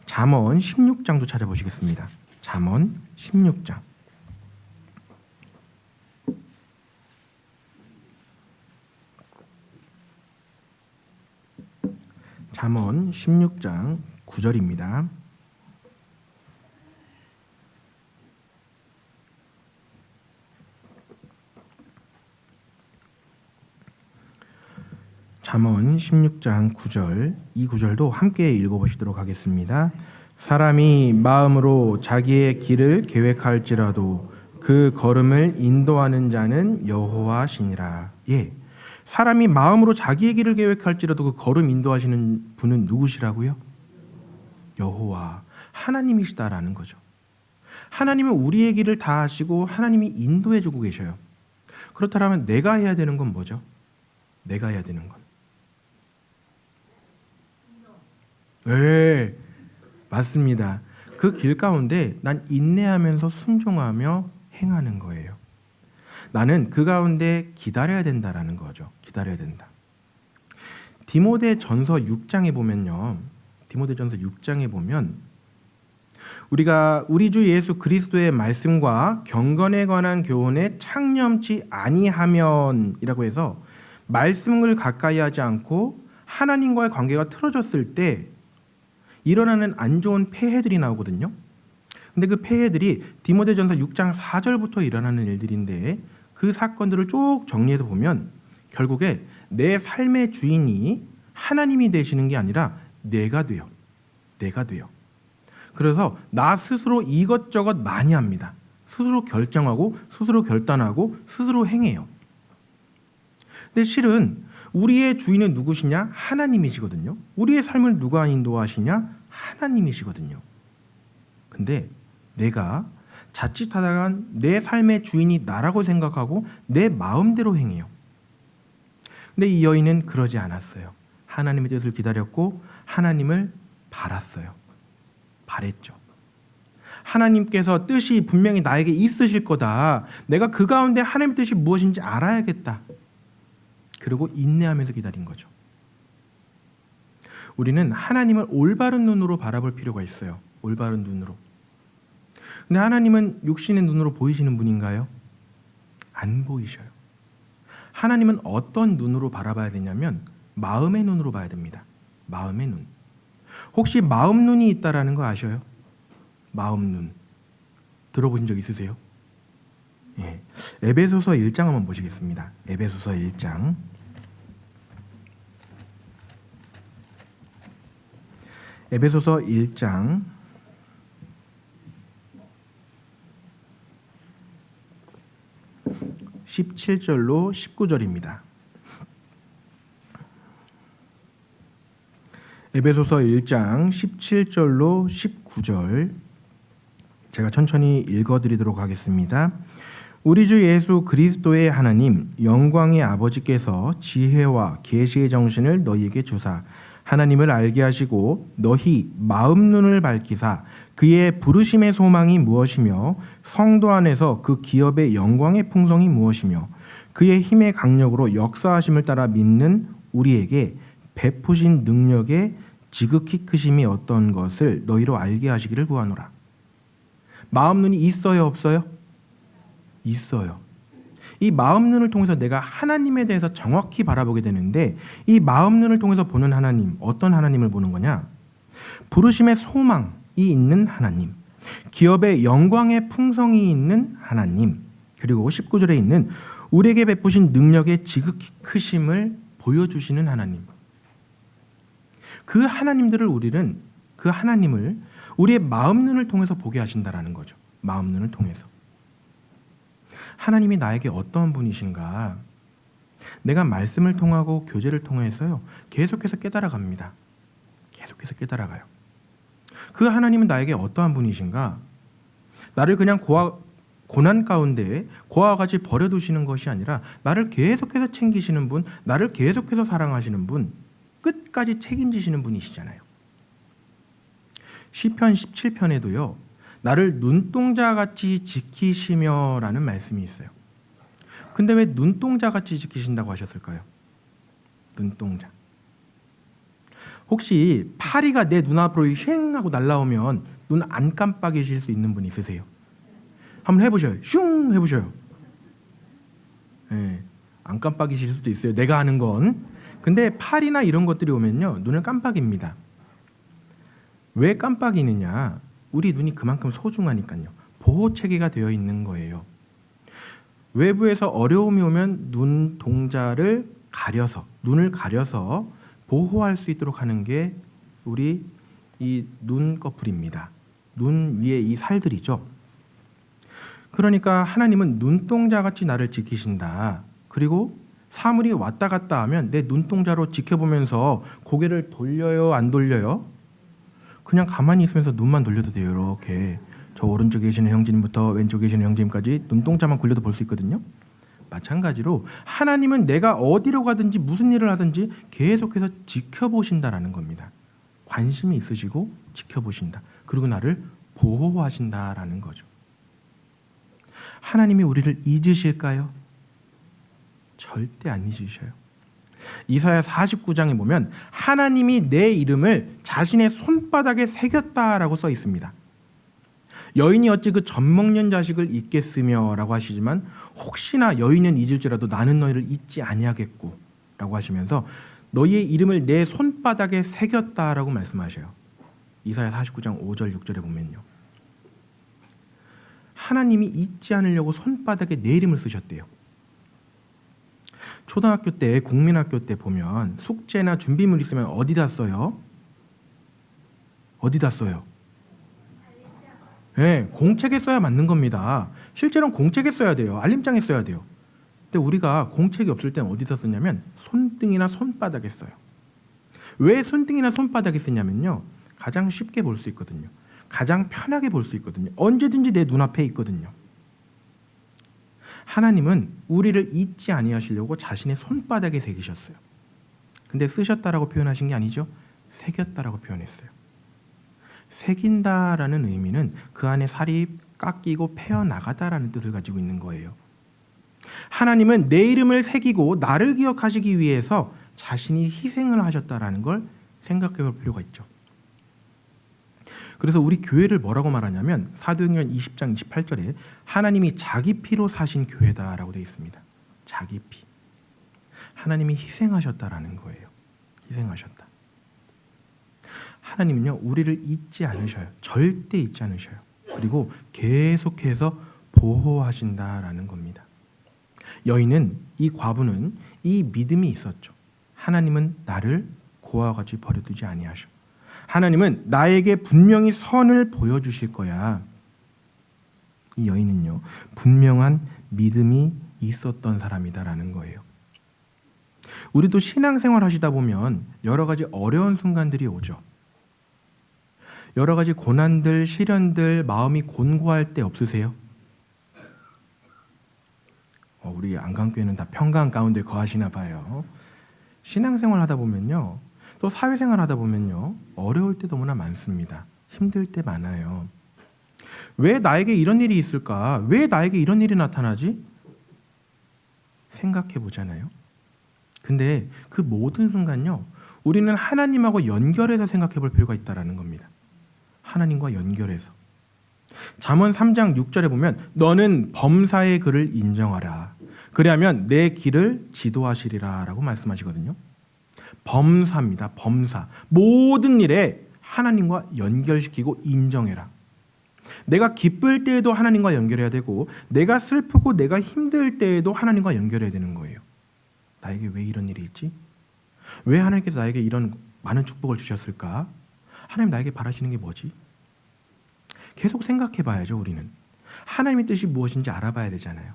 [SPEAKER 2] 잠언 16장도 찾아보시겠습니다. 잠언 16장. 잠언 16장 9절입니다. 잠언 16장 9절, 이 구절도 함께 읽어보시도록 하겠습니다. 사람이 마음으로 자기의 길을 계획할지라도 그 걸음을 인도하는 자는 여호와시니라. 예, 사람이 마음으로 자기의 길을 계획할지라도 그 걸음 인도하시는 분은 누구시라고요? 여호와, 하나님이시다라는 거죠. 하나님은 우리의 길을 다 아시고 하나님이 인도해주고 계셔요. 그렇다면 내가 해야 되는 건 뭐죠? 내가 해야 되는 건. 네, 맞습니다. 그 길 가운데 난 인내하면서 순종하며 행하는 거예요. 나는 그 가운데 기다려야 된다라는 거죠. 기다려야 된다. 디모데전서 6장에 보면요. 디모데전서 6장에 보면 우리가 우리 주 예수 그리스도의 말씀과 경건에 관한 교훈에 창념치 아니하면이라고 해서 말씀을 가까이 하지 않고 하나님과의 관계가 틀어졌을 때 일어나는 안 좋은 폐해들이 나오거든요. 근데 그 폐해들이 디모데전서 6장 4절부터 일어나는 일들인데 그 사건들을 쭉 정리해서 보면 결국에 내 삶의 주인이 하나님이 되시는 게 아니라 내가 돼요. 내가 돼요. 그래서 나 스스로 이것저것 많이 합니다. 스스로 결정하고 스스로 결단하고 스스로 행해요. 근데 실은 우리의 주인은 누구시냐? 하나님이시거든요. 우리의 삶을 누가 인도하시냐? 하나님이시거든요. 근데 내가 자칫하다가 내 삶의 주인이 나라고 생각하고 내 마음대로 행해요. 근데 이 여인은 그러지 않았어요. 하나님의 뜻을 기다렸고 하나님을 바랐어요. 바랬죠. 하나님께서 뜻이 분명히 나에게 있으실 거다. 내가 그 가운데 하나님의 뜻이 무엇인지 알아야겠다. 그리고 인내하면서 기다린 거죠. 우리는 하나님을 올바른 눈으로 바라볼 필요가 있어요. 올바른 눈으로. 근데 하나님은 육신의 눈으로 보이시는 분인가요? 안 보이셔요. 하나님은 어떤 눈으로 바라봐야 되냐면 마음의 눈으로 봐야 됩니다. 마음의 눈. 혹시 마음 눈이 있다라는 거 아셔요? 마음 눈. 들어보신 적 있으세요? 예. 에베소서 1장 한번 보시겠습니다. 에베소서 1장. 에베소서 1장 17절로 19절입니다. 에베소서 1장 17절로 19절 제가 천천히 읽어드리도록 하겠습니다. 우리 주 예수 그리스도의 하나님 영광의 아버지께서 지혜와 계시의 정신을 너희에게 주사 하나님을 알게 하시고 너희 마음 눈을 밝히사 그의 부르심의 소망이 무엇이며 성도 안에서 그 기업의 영광의 풍성이 무엇이며 그의 힘의 강력으로 역사하심을 따라 믿는 우리에게 베푸신 능력의 지극히 크심이 어떤 것을 너희로 알게 하시기를 구하노라. 마음 눈이 있어요, 없어요? 있어요. 이 마음 눈을 통해서 내가 하나님에 대해서 정확히 바라보게 되는데 이 마음 눈을 통해서 보는 하나님, 어떤 하나님을 보는 거냐? 부르심의 소망이 있는 하나님, 기업의 영광의 풍성이 있는 하나님, 그리고 19절에 있는 우리에게 베푸신 능력의 지극히 크심을 보여주시는 하나님. 그 하나님들을 그 하나님을 우리의 마음 눈을 통해서 보게 하신다라는 거죠. 마음 눈을 통해서. 하나님이 나에게 어떤 분이신가? 내가 말씀을 통하고 교제를 통해서요. 계속해서 깨달아갑니다. 계속해서 깨달아가요. 그 하나님은 나에게 어떠한 분이신가? 나를 그냥 고난 가운데 고아와 같이 버려두시는 것이 아니라 나를 계속해서 챙기시는 분, 나를 계속해서 사랑하시는 분, 끝까지 책임지시는 분이시잖아요. 시편 17편에도요. 나를 눈동자같이 지키시며라는 말씀이 있어요. 근데 왜 눈동자같이 지키신다고 하셨을까요? 눈동자. 혹시 파리가 내 눈앞으로 쉥 하고 날아오면 눈 안 깜빡이실 수 있는 분 있으세요? 한번 해보셔요. 슝 해보셔요. 네, 안 깜빡이실 수도 있어요. 내가 하는 건. 근데 파리나 이런 것들이 오면요. 눈을 깜빡입니다. 왜 깜빡이느냐? 우리 눈이 그만큼 소중하니까요. 보호체계가 되어 있는 거예요. 외부에서 어려움이 오면 눈동자를 가려서, 눈을 가려서 보호할 수 있도록 하는 게 우리 이 눈꺼풀입니다. 눈 위에 이 살들이죠. 그러니까 하나님은 눈동자같이 나를 지키신다. 그리고 사물이 왔다 갔다 하면 내 눈동자로 지켜보면서 고개를 돌려요, 안 돌려요? 그냥 가만히 있으면서 눈만 돌려도 돼요. 이렇게 저 오른쪽에 계시는 형제님부터 왼쪽에 계시는 형제님까지 눈동자만 굴려도 볼 수 있거든요. 마찬가지로 하나님은 내가 어디로 가든지 무슨 일을 하든지 계속해서 지켜보신다라는 겁니다. 관심이 있으시고 지켜보신다. 그리고 나를 보호하신다라는 거죠. 하나님이 우리를 잊으실까요? 절대 안 잊으셔요. 이사야 49장에 보면 하나님이 내 이름을 자신의 손바닥에 새겼다라고 써 있습니다. 여인이 어찌 그 젖먹는 자식을 잊겠으며 라고 하시지만 혹시나 여인은 잊을지라도 나는 너희를 잊지 아니하겠고 라고 하시면서 너희의 이름을 내 손바닥에 새겼다라고 말씀하셔요. 이사야 49장 5절 6절에 보면요. 하나님이 잊지 않으려고 손바닥에 내 이름을 쓰셨대요. 초등학교 때, 국민학교 때 보면 숙제나 준비물 있으면 어디다 써요? 어디다 써요? 네, 공책에 써야 맞는 겁니다. 실제로는 공책에 써야 돼요. 알림장에 써야 돼요. 근데 우리가 공책이 없을 땐 어디서 쓰냐면 손등이나 손바닥에 써요. 왜 손등이나 손바닥에 쓰냐면요, 가장 쉽게 볼 수 있거든요. 가장 편하게 볼 수 있거든요. 언제든지 내 눈앞에 있거든요. 하나님은 우리를 잊지 아니하시려고 자신의 손바닥에 새기셨어요. 근데 쓰셨다라고 표현하신 게 아니죠. 새겼다라고 표현했어요. 새긴다라는 의미는 그 안에 살이 깎이고 패어나가다라는 뜻을 가지고 있는 거예요. 하나님은 내 이름을 새기고 나를 기억하시기 위해서 자신이 희생을 하셨다라는 걸 생각해 볼 필요가 있죠. 그래서 우리 교회를 뭐라고 말하냐면 사도행전 20장 28절에 하나님이 자기 피로 사신 교회다라고 되어 있습니다. 자기 피. 하나님이 희생하셨다라는 거예요. 희생하셨다. 하나님은요, 우리를 잊지 않으셔요. 절대 잊지 않으셔요. 그리고 계속해서 보호하신다라는 겁니다. 여인은, 이 과부는 이 믿음이 있었죠. 하나님은 나를 고아와 같이 버려두지 아니하셔. 하나님은 나에게 분명히 선을 보여주실 거야. 이 여인은요, 분명한 믿음이 있었던 사람이다라는 거예요. 우리도 신앙생활 하시다 보면 여러 가지 어려운 순간들이 오죠. 여러 가지 고난들, 시련들, 마음이 곤고할 때 없으세요? 우리 안강교회는 다 평강 가운데 거하시나 봐요. 신앙생활 하다 보면요, 또 사회생활 하다 보면요, 어려울 때 너무나 많습니다. 힘들 때 많아요. 왜 나에게 이런 일이 있을까? 왜 나에게 이런 일이 나타나지? 생각해 보잖아요. 근데 그 모든 순간요, 우리는 하나님하고 연결해서 생각해 볼 필요가 있다는 겁니다. 하나님과 연결해서. 잠언 3장 6절에 보면 너는 범사의 글을 인정하라. 그리하면 내 길을 지도하시리라 라고 말씀하시거든요. 범사입니다. 범사. 모든 일에 하나님과 연결시키고 인정해라. 내가 기쁠 때에도 하나님과 연결해야 되고, 내가 슬프고 내가 힘들 때에도 하나님과 연결해야 되는 거예요. 나에게 왜 이런 일이 있지? 왜 하나님께서 나에게 이런 많은 축복을 주셨을까? 하나님 나에게 바라시는 게 뭐지? 계속 생각해 봐야죠. 우리는 하나님의 뜻이 무엇인지 알아봐야 되잖아요.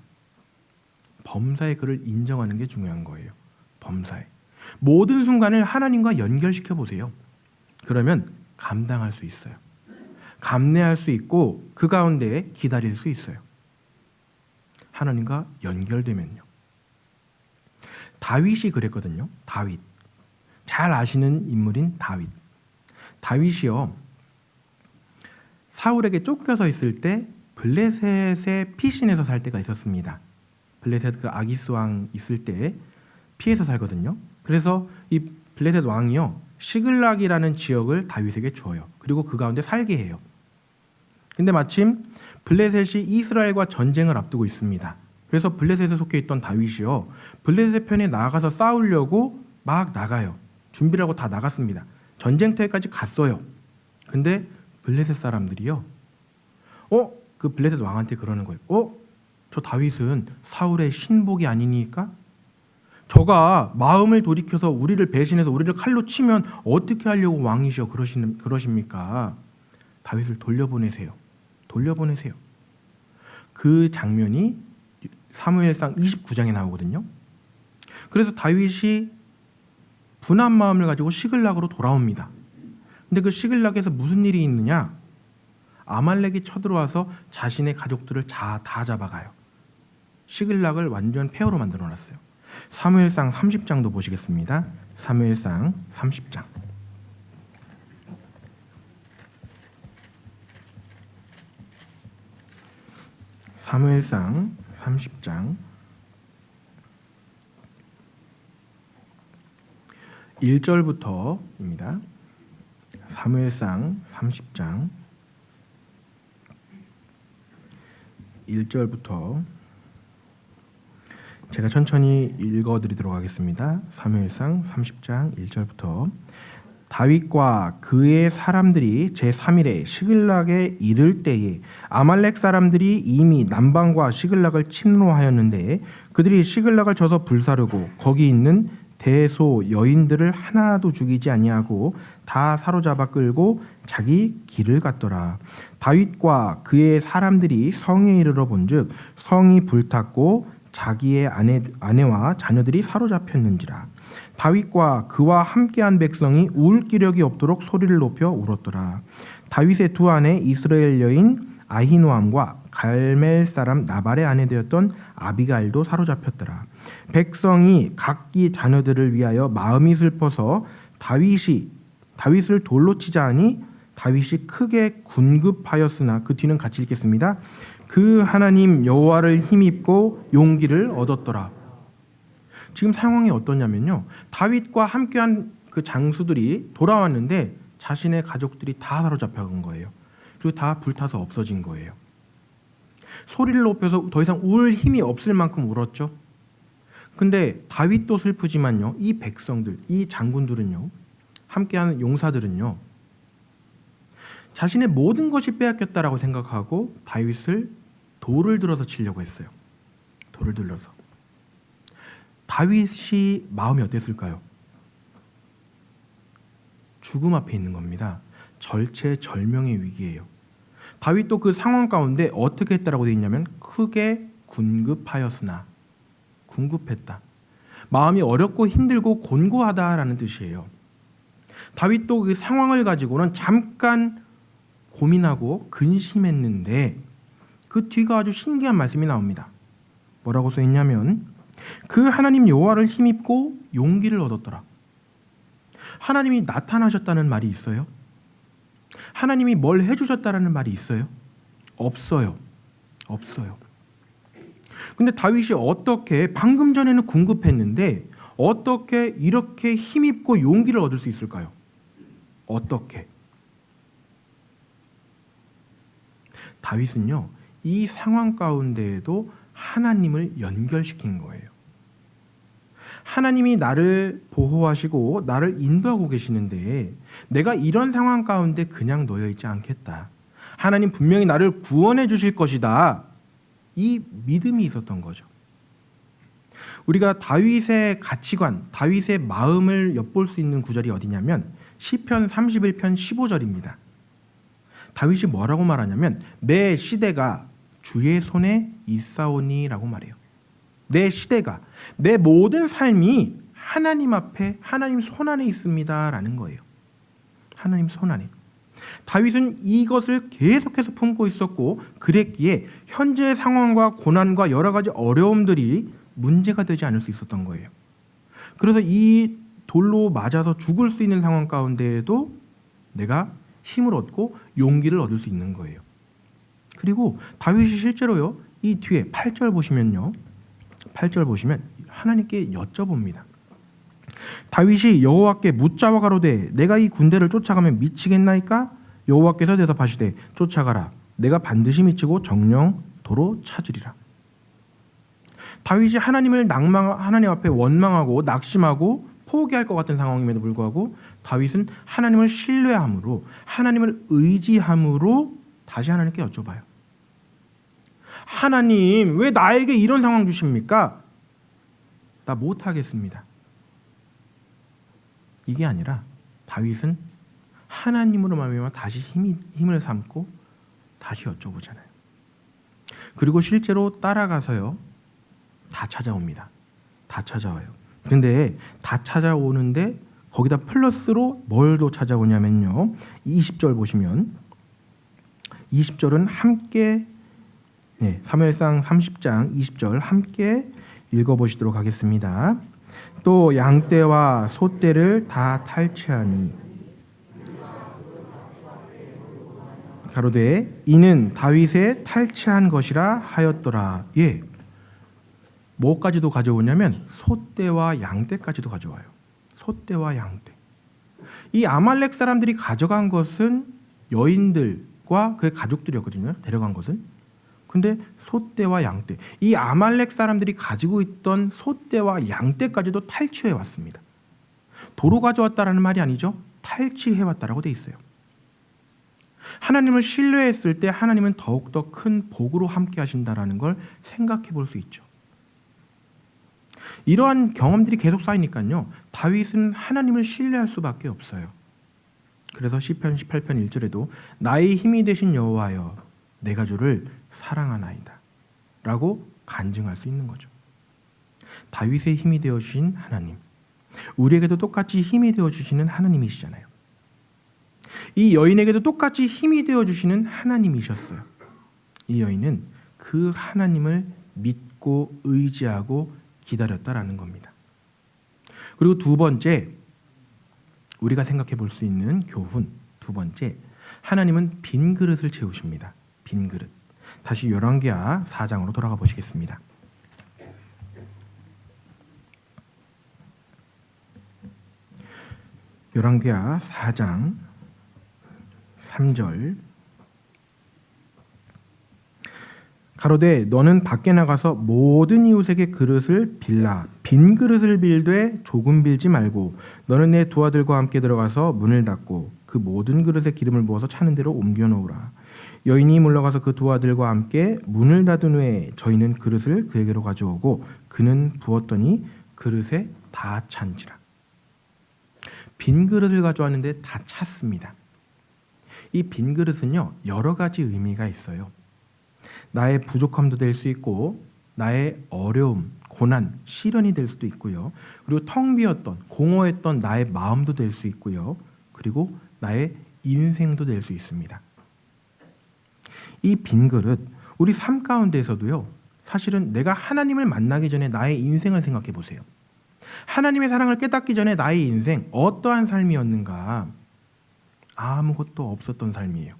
[SPEAKER 2] 범사의 글을 인정하는 게 중요한 거예요. 범사의 모든 순간을 하나님과 연결시켜 보세요. 그러면 감당할 수 있어요. 감내할 수 있고 그 가운데 기다릴 수 있어요. 하나님과 연결되면요. 다윗이 그랬거든요. 다윗. 잘 아시는 인물인 다윗. 다윗이요, 사울에게 쫓겨서 있을 때 블레셋의 피신해서 살 때가 있었습니다. 블레셋 그 아기스 왕 있을 때 피해서 살거든요. 그래서 이 블레셋 왕이요, 시글락이라는 지역을 다윗에게 주어요. 그리고 그 가운데 살게 해요. 근데 마침 블레셋이 이스라엘과 전쟁을 앞두고 있습니다. 그래서 블레셋에 속해 있던 다윗이요, 블레셋 편에 나가서 싸우려고 막 나가요. 준비를 하고 다 나갔습니다. 전쟁터에까지 갔어요. 근데 블레셋 사람들이요, 그 블레셋 왕한테 그러는 거예요. 저 다윗은 사울의 신복이 아니니까? 저가 마음을 돌이켜서 우리를 배신해서 우리를 칼로 치면 어떻게 하려고 왕이셔 그러십니까? 다윗을 돌려보내세요. 돌려보내세요. 그 장면이 사무엘상 29장에 나오거든요. 그래서 다윗이 분한 마음을 가지고 시글락으로 돌아옵니다. 근데 그 시글락에서 무슨 일이 있느냐? 아말렉이 쳐들어와서 자신의 가족들을 다 잡아가요. 시글락을 완전 폐허로 만들어놨어요. 사무엘상 30장도 보시겠습니다. 사무엘상 30장. 사무엘상 30장 1절부터입니다. 사무엘상 30장 1절부터 제가 천천히 읽어드리도록 하겠습니다. 사무엘상 30장 1절부터 다윗과 그의 사람들이 제3일에 시글락에 이를 때에 아말렉 사람들이 이미 남방과 시글락을 침노하였는데 그들이 시글락을 쳐서 불사르고 거기 있는 대소 여인들을 하나도 죽이지 아니하고 다 사로잡아 끌고 자기 길을 갔더라. 다윗과 그의 사람들이 성에 이르러 본즉 성이 불탔고 자기의 아내와 자녀들이 사로잡혔는지라. 다윗과 그와 함께한 백성이 울 기력이 없도록 소리를 높여 울었더라. 다윗의 두 아내 이스라엘 여인 아히노암과 갈멜 사람 나발의 아내 되었던 아비가일도 사로잡혔더라. 백성이 각기 자녀들을 위하여 마음이 슬퍼서 다윗을 돌로 치자 하니 다윗이 크게 군급하였으나, 그 뒤는 같이 읽겠습니다. 그 하나님 여호와를 힘입고 용기를 얻었더라. 지금 상황이 어떠냐면요, 다윗과 함께한 그 장수들이 돌아왔는데 자신의 가족들이 다 사로잡혀간 거예요. 그리고 다 불타서 없어진 거예요. 소리를 높여서 더 이상 울 힘이 없을 만큼 울었죠. 근데 다윗도 슬프지만요, 이 백성들, 이 장군들은요, 함께하는 용사들은요, 자신의 모든 것이 빼앗겼다라고 생각하고 다윗을 돌을 들어서 치려고 했어요. 돌을 들어서. 다윗이 마음이 어땠을까요? 죽음 앞에 있는 겁니다. 절체절명의 위기예요. 다윗도 그 상황 가운데 어떻게 했다라고 되어 있냐면 크게 군급하였으나, 군급했다. 마음이 어렵고 힘들고 곤고하다라는 뜻이에요. 다윗도 그 상황을 가지고는 잠깐 고민하고 근심했는데 그 뒤가 아주 신기한 말씀이 나옵니다. 뭐라고 써 있냐면 그 하나님 여호와를 힘입고 용기를 얻었더라. 하나님이 나타나셨다는 말이 있어요? 하나님이 뭘 해주셨다라는 말이 있어요? 없어요. 없어요. 근데 다윗이 어떻게, 방금 전에는 궁급했는데 어떻게 이렇게 힘입고 용기를 얻을 수 있을까요? 어떻게? 다윗은요, 이 상황 가운데에도 하나님을 연결시킨 거예요. 하나님이 나를 보호하시고 나를 인도하고 계시는데 내가 이런 상황 가운데 그냥 놓여 있지 않겠다. 하나님 분명히 나를 구원해 주실 것이다. 이 믿음이 있었던 거죠. 우리가 다윗의 가치관, 다윗의 마음을 엿볼 수 있는 구절이 어디냐면 시편 31편 15절입니다. 다윗이 뭐라고 말하냐면 내 시대가 주의 손에 있사오니라고 말해요. 내 시대가, 내 모든 삶이 하나님 앞에, 하나님 손 안에 있습니다라는 거예요. 하나님 손 안에. 다윗은 이것을 계속해서 품고 있었고 그랬기에 현재의 상황과 고난과 여러 가지 어려움들이 문제가 되지 않을 수 있었던 거예요. 그래서 이 돌로 맞아서 죽을 수 있는 상황 가운데에도 내가 힘을 얻고 용기를 얻을 수 있는 거예요. 그리고 다윗이 실제로요, 이 뒤에 8절 보시면요, 8절 보시면 하나님께 여쭤봅니다. 다윗이 여호와께 묻자와 가로되 내가 이 군대를 쫓아가면 미치겠나이까? 여호와께서 대답하시되 쫓아가라. 내가 반드시 미치고 정령 도로 찾으리라. 다윗이 하나님 앞에 원망하고 낙심하고 포기할 것 같은 상황임에도 불구하고 다윗은 하나님을 신뢰함으로, 하나님을 의지함으로 다시 하나님께 여쭤봐요. 하나님, 왜 나에게 이런 상황 주십니까? 나 못하겠습니다. 이게 아니라 다윗은 하나님으로 말미암아 다시 힘을 삼고 다시 여쭤보잖아요. 그리고 실제로 따라가서요, 다 찾아옵니다. 다 찾아와요. 근데 다 찾아오는데 거기다 플러스로 뭘 더 찾아오냐면요, 20절 보시면 20절은 함께, 사무엘상 30장 20절 함께 읽어보시도록 하겠습니다. 또 양떼와 소떼를 다 탈취하니 가로되 이는 다윗의 탈취한 것이라 하였더라. 예, 뭐까지도 가져오냐면 소떼와 양떼까지도 가져와요. 소떼와 양떼. 이 아말렉 사람들이 가져간 것은 여인들과 그의 가족들이었거든요. 데려간 것은. 근데 소떼와 양떼, 이 아말렉 사람들이 가지고 있던 소떼와 양떼까지도 탈취해 왔습니다. 도로 가져왔다라는 말이 아니죠. 탈취해 왔다라고 돼 있어요. 하나님을 신뢰했을 때 하나님은 더욱더 큰 복으로 함께 하신다라는 걸 생각해 볼 수 있죠. 이러한 경험들이 계속 쌓이니까요, 다윗은 하나님을 신뢰할 수밖에 없어요. 그래서 시편 18편 1절에도 나의 힘이 되신 여호와여 내가 주를 사랑하나이다 라고 간증할 수 있는 거죠. 다윗의 힘이 되어 주신 하나님, 우리에게도 똑같이 힘이 되어 주시는 하나님이시잖아요. 이 여인에게도 똑같이 힘이 되어 주시는 하나님이셨어요. 이 여인은 그 하나님을 믿고 의지하고 기다렸다라는 겁니다. 그리고 두 번째, 우리가 생각해 볼 수 있는 교훈 두 번째, 하나님은 빈 그릇을 채우십니다. 빈 그릇. 다시 열왕기하 4장으로 돌아가 보시겠습니다. 열왕기하 4장 3절, 가로되 너는 밖에 나가서 모든 이웃에게 그릇을 빌라 빈 그릇을 빌되 조금 빌지 말고 너는 내 두 아들과 함께 들어가서 문을 닫고 그 모든 그릇에 기름을 부어서 차는 대로 옮겨 놓으라. 여인이 물러가서 그 두 아들과 함께 문을 닫은 후에 저희는 그릇을 그에게로 가져오고 그는 부었더니 그릇에 다 찬지라. 빈 그릇을 가져왔는데 다 찼습니다. 이 빈 그릇은요, 여러 가지 의미가 있어요. 나의 부족함도 될 수 있고 나의 어려움, 고난, 시련이 될 수도 있고요. 그리고 텅 비었던, 공허했던 나의 마음도 될 수 있고요. 그리고 나의 인생도 될 수 있습니다. 이 빈 그릇, 우리 삶 가운데에서도요, 사실은 내가 하나님을 만나기 전에 나의 인생을 생각해 보세요. 하나님의 사랑을 깨닫기 전에 나의 인생 어떠한 삶이었는가? 아무것도 없었던 삶이에요.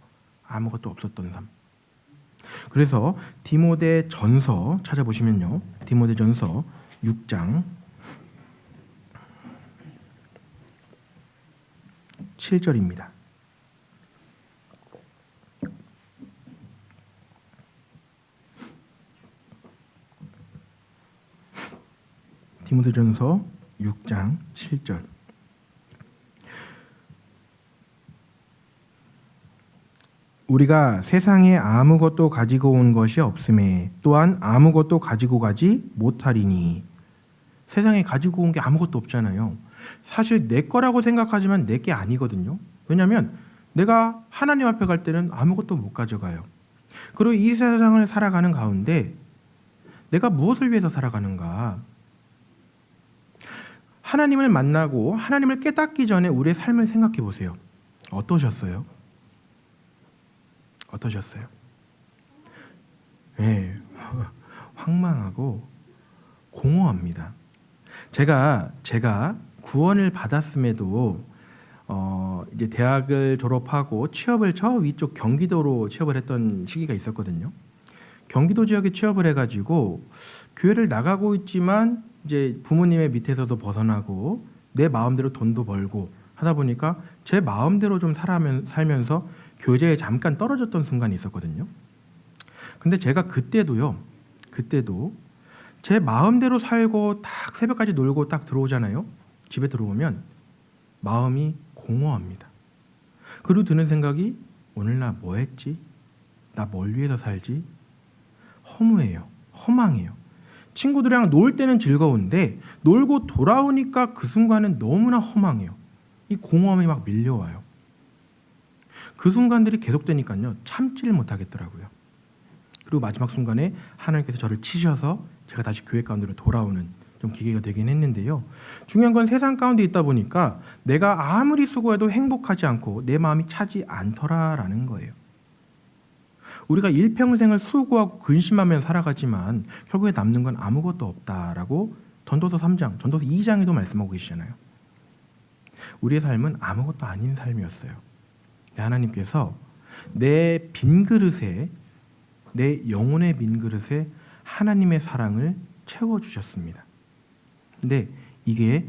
[SPEAKER 2] 아무것도 없었던 삶. 그래서 디모데전서 찾아보시면요, 디모데전서 6장 7절입니다. 디모데전서 6장 7절. 우리가 세상에 아무것도 가지고 온 것이 없음에 또한 아무것도 가지고 가지 못하리니. 세상에 가지고 온 게 아무것도 없잖아요. 사실 내 거라고 생각하지만 내 게 아니거든요. 왜냐하면 내가 하나님 앞에 갈 때는 아무것도 못 가져가요. 그리고 이 세상을 살아가는 가운데 내가 무엇을 위해서 살아가는가? 하나님을 만나고 하나님을 깨닫기 전에 우리의 삶을 생각해 보세요. 어떠셨어요? 어떠셨어요? 네, 황망하고 공허합니다. 제가 구원을 받았음에도 이제 대학을 졸업하고 취업을 저 위쪽 경기도로 취업을 했던 시기가 있었거든요. 경기도 지역에 취업을 해가지고 교회를 나가고 있지만 이제 부모님의 밑에서도 벗어나고 내 마음대로 돈도 벌고 하다 보니까 제 마음대로 좀 살면서 교제에 잠깐 떨어졌던 순간이 있었거든요. 근데 제가 그때도 제 마음대로 살고 딱 새벽까지 놀고 딱 들어오잖아요. 집에 들어오면 마음이 공허합니다. 그리고 드는 생각이 오늘 나 뭐 했지? 나 뭘 위해서 살지? 허무해요. 허망해요. 친구들이랑 놀 때는 즐거운데 놀고 돌아오니까 그 순간은 너무나 허망해요. 이 공허함이 막 밀려와요. 그 순간들이 계속되니까요, 참지를 못하겠더라고요. 그리고 마지막 순간에 하나님께서 저를 치셔서 제가 다시 교회 가운데로 돌아오는 좀 기회가 되긴 했는데요. 중요한 건 세상 가운데 있다 보니까 내가 아무리 수고해도 행복하지 않고 내 마음이 차지 않더라라는 거예요. 우리가 일평생을 수고하고 근심하며 살아가지만 결국에 남는 건 아무것도 없다라고 전도서 3장, 전도서 2장에도 말씀하고 계시잖아요. 우리의 삶은 아무것도 아닌 삶이었어요. 하나님께서 내 빈 그릇에, 내 영혼의 빈 그릇에 하나님의 사랑을 채워주셨습니다. 근데 이게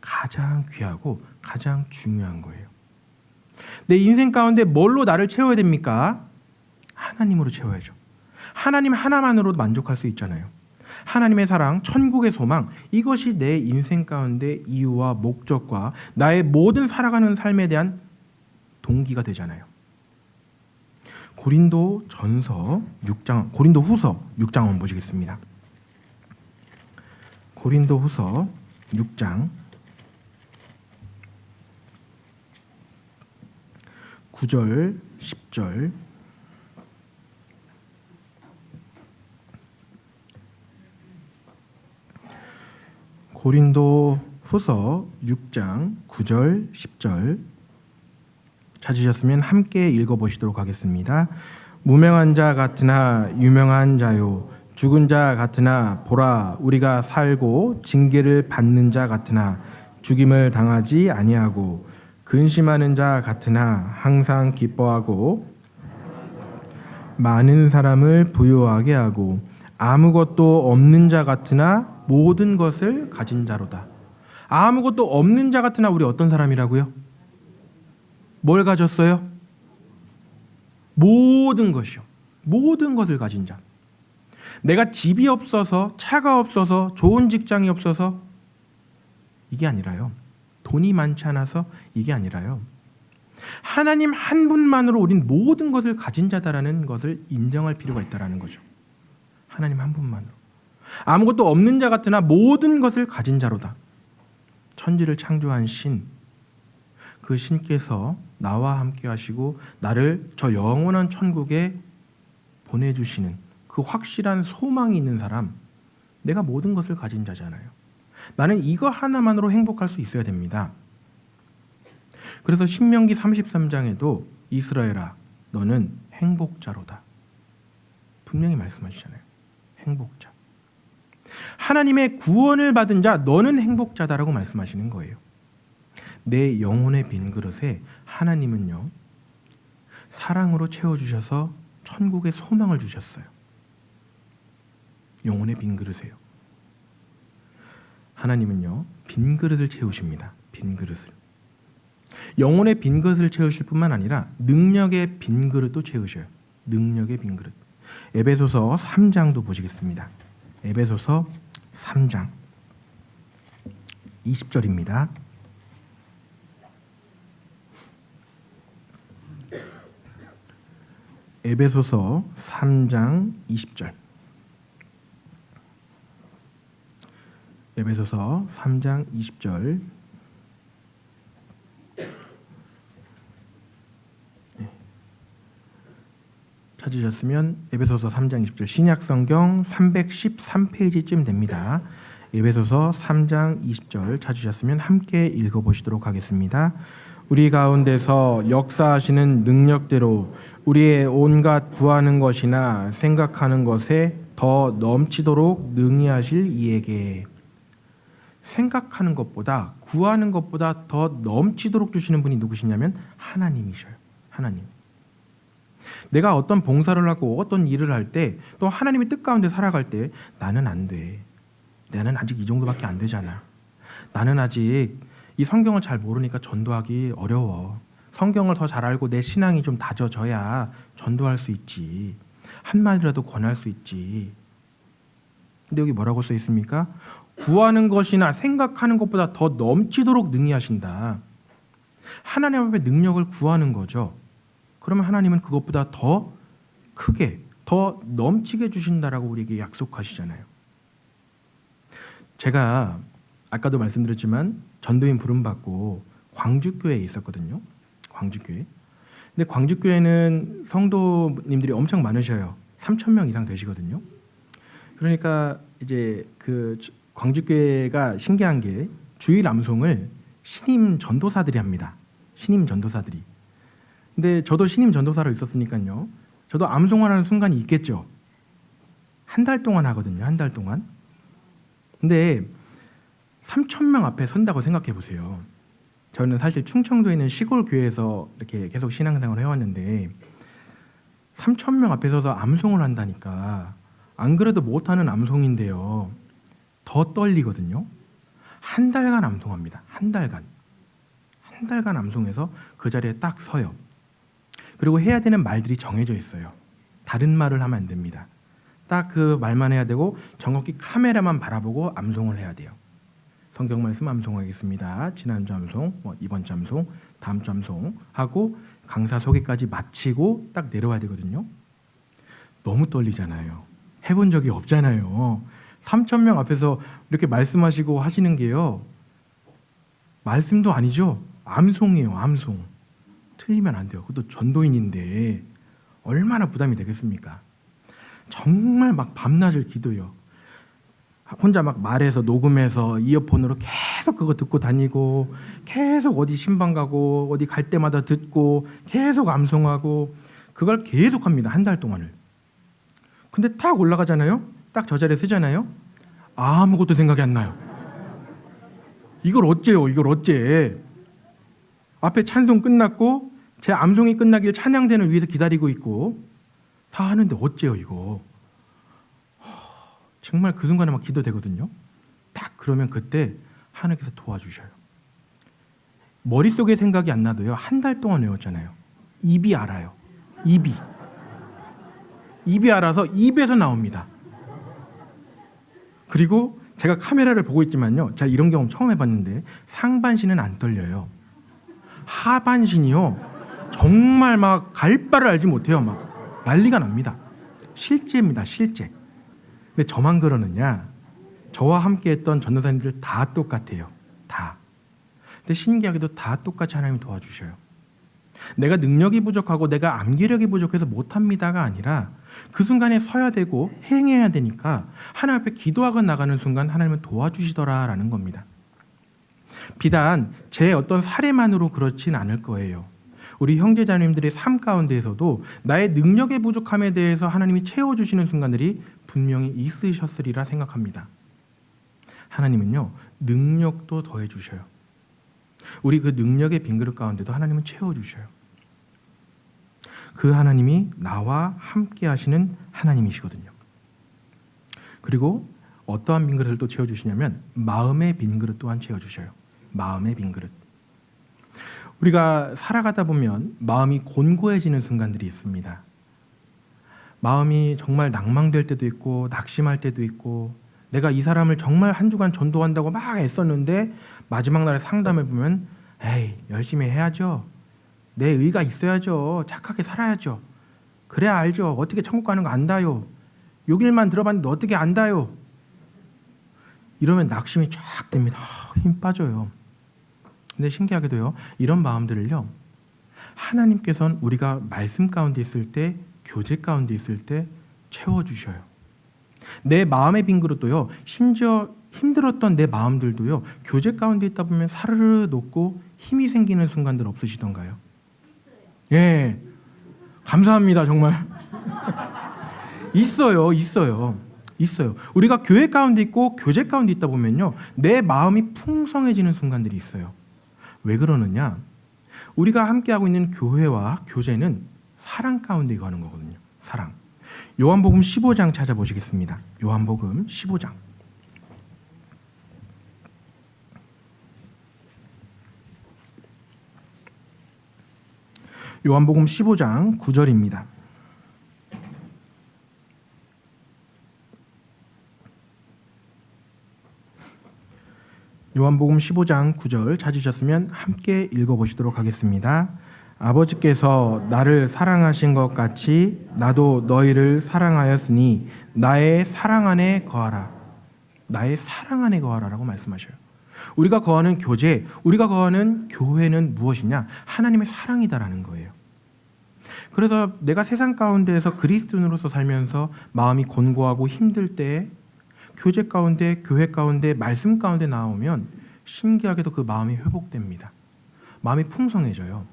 [SPEAKER 2] 가장 귀하고 가장 중요한 거예요. 내 인생 가운데 뭘로 나를 채워야 됩니까? 하나님으로 채워야죠. 하나님 하나만으로도 만족할 수 있잖아요. 하나님의 사랑, 천국의 소망, 이것이 내 인생 가운데 이유와 목적과 나의 모든 살아가는 삶에 대한 동기가 되잖아요. 고린도후서 6장 한번 보시겠습니다. 고린도후서 6장 9절 10절. 고린도 후서 6장 9절 10절 찾으셨으면 함께 읽어보시도록 하겠습니다. 무명한 자 같으나 유명한 자요, 죽은 자 같으나 보라 우리가 살고 징계를 받는 자 같으나 죽임을 당하지 아니하고, 근심하는 자 같으나 항상 기뻐하고 많은 사람을 부유하게 하고, 아무것도 없는 자 같으나 모든 것을 가진 자로다. 아무것도 없는 자 같으나 우리 어떤 사람이라고요? 뭘 가졌어요? 모든 것이요. 모든 것을 가진 자. 내가 집이 없어서, 차가 없어서, 좋은 직장이 없어서 이게 아니라요. 돈이 많지 않아서 이게 아니라요. 하나님 한 분만으로 우린 모든 것을 가진 자다라는 것을 인정할 필요가 있다라는 거죠. 하나님 한 분만으로. 아무것도 없는 자 같으나 모든 것을 가진 자로다. 천지를 창조한 신, 그 신께서 나와 함께 하시고 나를 저 영원한 천국에 보내주시는 그 확실한 소망이 있는 사람, 내가 모든 것을 가진 자잖아요. 나는 이거 하나만으로 행복할 수 있어야 됩니다. 그래서 신명기 33장에도 이스라엘아 너는 행복자로다 분명히 말씀하시잖아요. 행복자. 하나님의 구원을 받은 자 너는 행복자다라고 말씀하시는 거예요. 내 영혼의 빈 그릇에 하나님은요 사랑으로 채워주셔서 천국의 소망을 주셨어요. 영혼의 빈 그릇에요. 하나님은요 빈 그릇을 채우십니다. 빈 그릇을. 영혼의 빈 그릇을 채우실 뿐만 아니라 능력의 빈 그릇도 채우셔요. 능력의 빈 그릇. 에베소서 3장도 보시겠습니다. 에베소서 3장 20절입니다. 에베소서 3장 20절. 에베소서 3장 20절. 찾으셨으면 에베소서 3장 20절 신약성경 313페이지쯤 됩니다. 에베소서 3장 20절 찾으셨으면 함께 읽어보시도록 하겠습니다. 우리 가운데서 역사하시는 능력대로 우리의 온갖 구하는 것이나 생각하는 것에 더 넘치도록 능히 하실 이에게. 생각하는 것보다 구하는 것보다 더 넘치도록 주시는 분이 누구시냐면 하나님이셔요. 하나님. 내가 어떤 봉사를 하고 어떤 일을 할 때 또 하나님의 뜻 가운데 살아갈 때 나는 안 돼. 나는 아직 이 정도밖에 안 되잖아. 나는 아직 이 성경을 잘 모르니까 전도하기 어려워. 성경을 더 잘 알고 내 신앙이 좀 다져져야 전도할 수 있지. 한마디라도 권할 수 있지. 근데 여기 뭐라고 써 있습니까? 구하는 것이나 생각하는 것보다 더 넘치도록 능히 하신다. 하나님 앞에 능력을 구하는 거죠. 그러면 하나님은 그것보다 더 크게, 더 넘치게 주신다라고 우리에게 약속하시잖아요. 제가 아까도 말씀드렸지만 전도인 부름받고 광주교회에 있었거든요. 광주교회. 근데 광주교회는 성도님들이 엄청 많으셔요. 3,000명 이상 되시거든요. 그러니까 이제 그 광주교회가 신기한 게 주일 암송을 신임 전도사들이 합니다. 신임 전도사들이. 근데 저도 신임 전도사로 있었으니까요. 저도 암송하는 순간이 있겠죠. 한 달 동안 하거든요. 한 달 동안. 근데 3,000명 앞에 선다고 생각해 보세요. 저는 사실 충청도에 있는 시골 교회에서 이렇게 계속 신앙생활을 해왔는데 3,000명 앞에 서서 암송을 한다니까 안 그래도 못하는 암송인데요. 더 떨리거든요. 한 달간 암송합니다. 한 달간. 한 달간 암송해서 그 자리에 딱 서요. 그리고 해야 되는 말들이 정해져 있어요. 다른 말을 하면 안 됩니다. 딱 그 말만 해야 되고 정확히 카메라만 바라보고 암송을 해야 돼요. 성경 말씀 암송하겠습니다. 지난주 암송, 이번 주 암송, 다음 주 암송 하고 강사 소개까지 마치고 딱 내려와야 되거든요. 너무 떨리잖아요. 해본 적이 없잖아요. 3,000명 앞에서 이렇게 말씀하시고 하시는 게요. 말씀도 아니죠. 암송이에요. 암송. 틀리면 안 돼요. 그것도 전도인인데 얼마나 부담이 되겠습니까? 정말 막 밤낮을 기도해요. 혼자 막 말해서 녹음해서 이어폰으로 계속 그거 듣고 다니고 계속 어디 신방 가고 어디 갈 때마다 듣고 계속 암송하고 그걸 계속 합니다. 한 달 동안을. 근데 딱 올라가잖아요. 딱 저 자리에 쓰잖아요. 아무것도 생각이 안 나요. 이걸 어째요? 이걸 어째? 앞에 찬송 끝났고 제 암송이 끝나길 찬양대를 위해서 기다리고 있고 다 하는데 어째요 이거? 정말 그 순간에 막 기도되거든요. 딱 그러면 그때 하나님께서 도와주셔요. 머릿속에 생각이 안 나도요. 한 달 동안 외웠잖아요. 입이 알아요. 입이 알아서 입에서 나옵니다. 그리고 제가 카메라를 보고 있지만요. 제가 이런 경험 처음 해봤는데 상반신은 안 떨려요. 하반신이요. 정말 막 갈 바를 알지 못해요. 막 난리가 납니다. 실제입니다. 실제. 근데 저만 그러느냐? 저와 함께했던 전도사님들 다 똑같아요. 다. 근데 신기하게도 다 똑같이 하나님이 도와주셔요. 내가 능력이 부족하고 내가 암기력이 부족해서 못합니다가 아니라 그 순간에 서야 되고 행해야 되니까 하나님 앞에 기도하고 나가는 순간 하나님은 도와주시더라라는 겁니다. 비단 제 어떤 사례만으로 그렇진 않을 거예요. 우리 형제자매님들의 삶 가운데에서도 나의 능력의 부족함에 대해서 하나님이 채워주시는 순간들이 분명히 있으셨으리라 생각합니다. 하나님은요, 능력도 더해주셔요. 우리 그 능력의 빈그릇 가운데도 하나님은 채워주셔요. 그 하나님이 나와 함께 하시는 하나님이시거든요. 그리고 어떠한 빈그릇을 또 채워주시냐면 마음의 빈그릇 또한 채워주셔요. 마음의 빈그릇. 우리가 살아가다 보면 마음이 곤고해지는 순간들이 있습니다. 마음이 정말 낭망될 때도 있고 낙심할 때도 있고 내가 이 사람을 정말 한 주간 전도한다고 막 애썼는데 마지막 날에 상담해 보면 에이 열심히 해야죠. 내 의가 있어야죠. 착하게 살아야죠. 그래야 알죠. 어떻게 천국 가는 거 안다요. 요 길만 들어봤는데 어떻게 안다요. 이러면 낙심이 쫙 됩니다. 힘 빠져요. 근데 신기하게도요. 이런 마음들을요. 하나님께서는 우리가 말씀 가운데 있을 때 교제 가운데 있을 때 채워주셔요. 내 마음의 빈 그릇도요. 심지어 힘들었던 내 마음들도요. 교제 가운데 있다 보면 사르르 녹고 힘이 생기는 순간들 없으시던가요? 예, 감사합니다. 정말 있어요. 우리가 교회 가운데 있고 교제 가운데 있다 보면요. 내 마음이 풍성해지는 순간들이 있어요. 왜 그러느냐? 우리가 함께하고 있는 교회와 교제는 사랑 가운데 가는 거거든요. 사랑. 요한복음 15장 찾아보시겠습니다. 요한복음 15장. 요한복음 15장 9절입니다. 요한복음 15장 9절 찾으셨으면 함께 읽어보시도록 하겠습니다. 아버지께서 나를 사랑하신 것 같이 나도 너희를 사랑하였으니 나의 사랑 안에 거하라. 나의 사랑 안에 거하라라고 말씀하셔요. 우리가 거하는 교제, 우리가 거하는 교회는 무엇이냐? 하나님의 사랑이다라는 거예요. 그래서 내가 세상 가운데에서 그리스도인으로서 살면서 마음이 곤고하고 힘들 때 교제 가운데, 교회 가운데, 말씀 가운데 나오면 신기하게도 그 마음이 회복됩니다. 마음이 풍성해져요.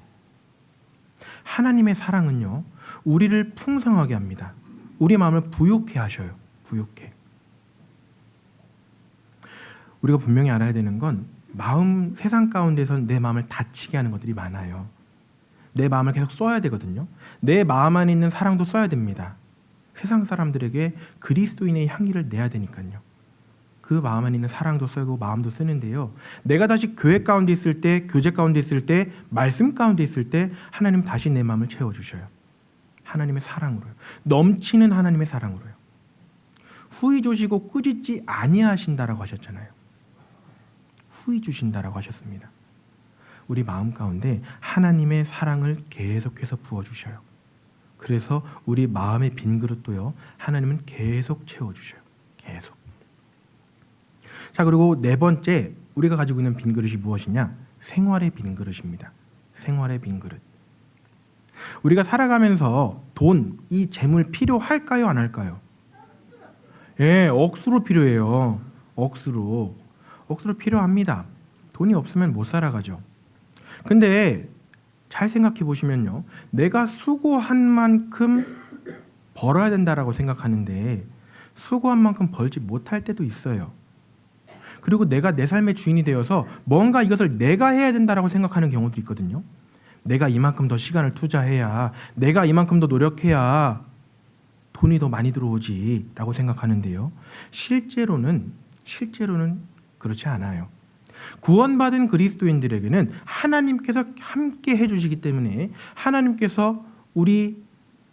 [SPEAKER 2] 하나님의 사랑은요, 우리를 풍성하게 합니다. 우리 마음을 부욕해 하셔요. 부욕해. 우리가 분명히 알아야 되는 건 세상 가운데선 내 마음을 다치게 하는 것들이 많아요. 내 마음을 계속 써야 되거든요. 내 마음 안에 있는 사랑도 써야 됩니다. 세상 사람들에게 그리스도인의 향기를 내야 되니까요. 그 마음 안에 있는 사랑도 쓰고 마음도 쓰는데요. 내가 다시 교회 가운데 있을 때, 교제 가운데 있을 때, 말씀 가운데 있을 때 하나님 다시 내 마음을 채워주셔요. 하나님의 사랑으로요. 넘치는 하나님의 사랑으로요. 후히 주시고 꾸짖지 아니하신다라고 하셨잖아요. 후히 주신다라고 하셨습니다. 우리 마음 가운데 하나님의 사랑을 계속해서 부어주셔요. 그래서 우리 마음의 빈 그릇도요. 하나님은 계속 채워주셔요. 계속. 자, 그리고 네 번째 우리가 가지고 있는 빈 그릇이 무엇이냐? 생활의 빈 그릇입니다. 생활의 빈 그릇. 우리가 살아가면서 이 재물 필요할까요? 안 할까요? 예, 억수로 필요해요. 억수로 필요합니다. 돈이 없으면 못 살아가죠. 근데 잘 생각해 보시면요, 내가 수고한 만큼 벌어야 된다라고 생각하는데 수고한 만큼 벌지 못할 때도 있어요. 그리고 내가 내 삶의 주인이 되어서 뭔가 이것을 내가 해야 된다라고 생각하는 경우도 있거든요. 내가 이만큼 더 시간을 투자해야, 내가 이만큼 더 노력해야 돈이 더 많이 들어오지 라고 생각하는데요, 실제로는 그렇지 않아요. 구원받은 그리스도인들에게는 하나님께서 함께 해주시기 때문에 하나님께서 우리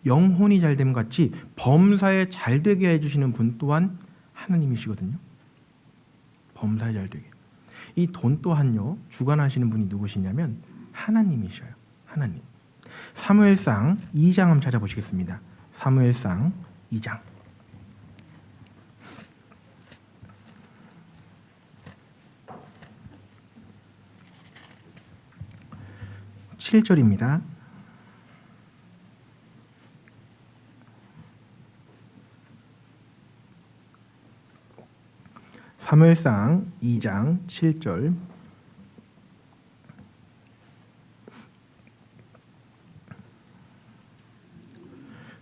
[SPEAKER 2] 영혼이 잘됨 같이 범사에 잘되게 해주시는 분 또한 하나님이시거든요. 범사에 잘되게. 이 돈 또한요, 주관하시는 분이 누구시냐면 하나님이셔요. 하나님. 사무엘상 2장 한번 찾아보시겠습니다. 사무엘상 2장 7절입니다. 사무엘상 2장 7절.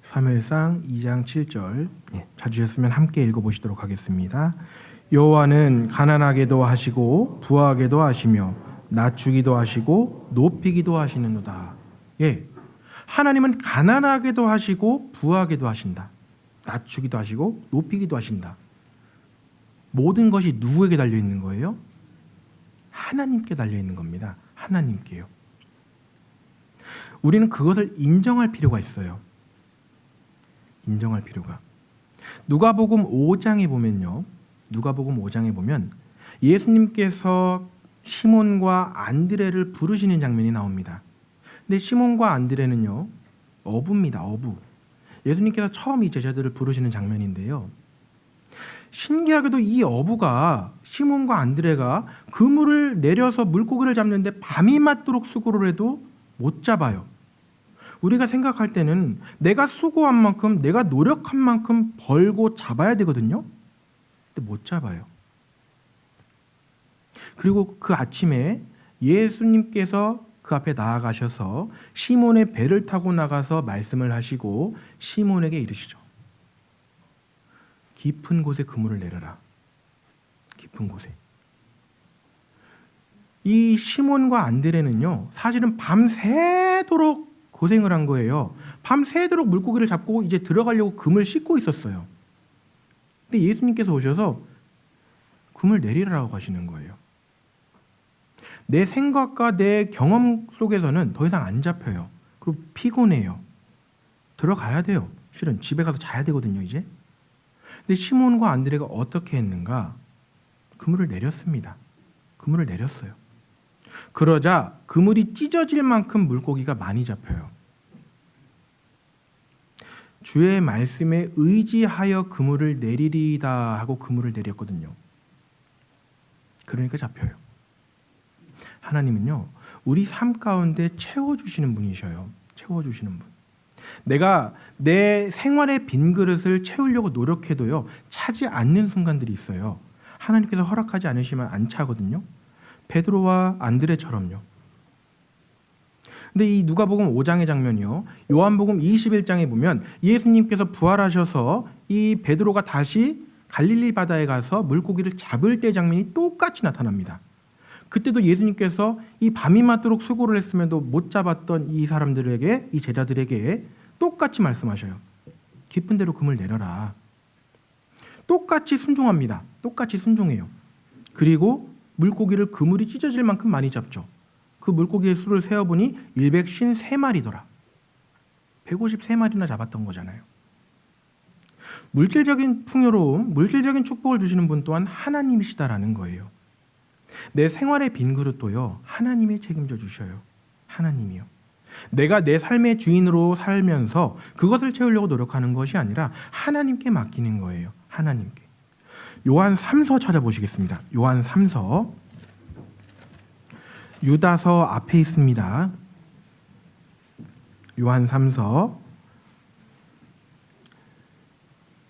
[SPEAKER 2] 사무엘상 2장 7절 찾으셨으면 함께 읽어보시도록 하겠습니다. 여호와는 가난하게도 하시고 부하게도 하시며 낮추기도 하시고 높이기도 하시는도다. 예, 하나님은 가난하게도 하시고 부하게도 하신다. 낮추기도 하시고 높이기도 하신다. 모든 것이 누구에게 달려 있는 거예요? 하나님께 달려 있는 겁니다. 하나님께요. 우리는 그것을 인정할 필요가 있어요. 인정할 필요가. 누가복음 5장에 보면요. 누가복음 5장에 보면 예수님께서 시몬과 안드레를 부르시는 장면이 나옵니다. 근데 시몬과 안드레는요, 어부입니다. 어부. 예수님께서 처음 이 제자들을 부르시는 장면인데요. 신기하게도 이 어부가, 시몬과 안드레가 그물을 내려서 물고기를 잡는데 밤이 맞도록 수고를 해도 못 잡아요. 우리가 생각할 때는 내가 수고한 만큼, 내가 노력한 만큼 벌고 잡아야 되거든요. 근데 못 잡아요. 그리고 그 아침에 예수님께서 그 앞에 나아가셔서 시몬의 배를 타고 나가서 말씀을 하시고 시몬에게 이르시죠. 깊은 곳에 그물을 내려라. 깊은 곳에. 이 시몬과 안드레는요, 사실은 밤새도록 고생을 한 거예요. 밤새도록 물고기를 잡고 이제 들어가려고 그물 씻고 있었어요. 근데 예수님께서 오셔서 그물 내리라고 하시는 거예요. 내 생각과 내 경험 속에서는 더 이상 안 잡혀요. 그리고 피곤해요. 들어가야 돼요. 실은 집에 가서 자야 되거든요, 이제. 근데 시몬과 안드레가 어떻게 했는가? 그물을 내렸습니다. 그물을 내렸어요. 그러자 그물이 찢어질 만큼 물고기가 많이 잡혀요. 주의 말씀에 의지하여 그물을 내리리다 하고 그물을 내렸거든요. 그러니까 잡혀요. 하나님은요, 우리 삶 가운데 채워주시는 분이셔요. 채워주시는 분. 내가 내 생활의 빈 그릇을 채우려고 노력해도요, 차지 않는 순간들이 있어요. 하나님께서 허락하지 않으시면 안 차거든요. 베드로와 안드레처럼요. 근데 이 누가복음 5장의 장면이요, 요한복음 21장에 보면 예수님께서 부활하셔서 이 베드로가 다시 갈릴리 바다에 가서 물고기를 잡을 때 장면이 똑같이 나타납니다. 그때도 예수님께서 이 밤이 맞도록 수고를 했음에도 못 잡았던 이 사람들에게, 이 제자들에게 똑같이 말씀하셔요. 깊은 데로 그물 내려라. 똑같이 순종합니다. 똑같이 순종해요. 그리고 물고기를 그물이 찢어질 만큼 많이 잡죠. 그 물고기의 수를 세어보니 153마리더라. 153마리나 잡았던 거잖아요. 물질적인 풍요로움, 물질적인 축복을 주시는 분 또한 하나님이시다라는 거예요. 내 생활의 빈 그릇도요, 하나님이 책임져 주셔요. 하나님이요. 내가 내 삶의 주인으로 살면서 그것을 채우려고 노력하는 것이 아니라 하나님께 맡기는 거예요. 하나님께. 요한 3서 찾아보시겠습니다. 요한 3서. 유다서 앞에 있습니다. 요한 3서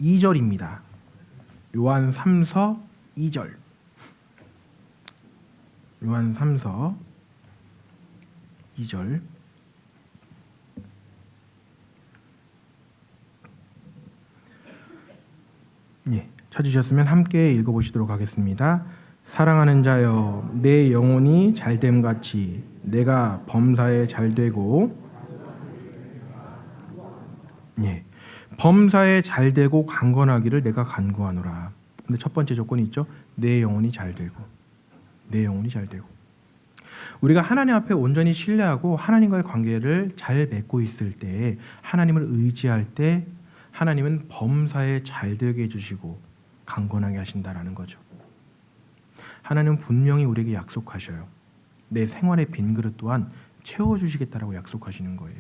[SPEAKER 2] 2절입니다. 요한 3서 2절. 요한 3서 2절. 예, 찾으셨으면 함께 읽어보시도록 하겠습니다. 사랑하는 자여, 내 영혼이 잘됨 같이 내가 범사에 잘되고, 예, 범사에 잘되고 강건하기를 내가 간구하노라. 근데 첫 번째 조건이 있죠. 내 영혼이 잘되고, 내 영혼이 잘되고. 우리가 하나님 앞에 온전히 신뢰하고 하나님과의 관계를 잘 맺고 있을 때, 하나님을 의지할 때 하나님은 범사에 잘되게 해주시고 강건하게 하신다라는 거죠. 하나님은 분명히 우리에게 약속하셔요. 내 생활의 빈 그릇 또한 채워주시겠다라고 약속하시는 거예요.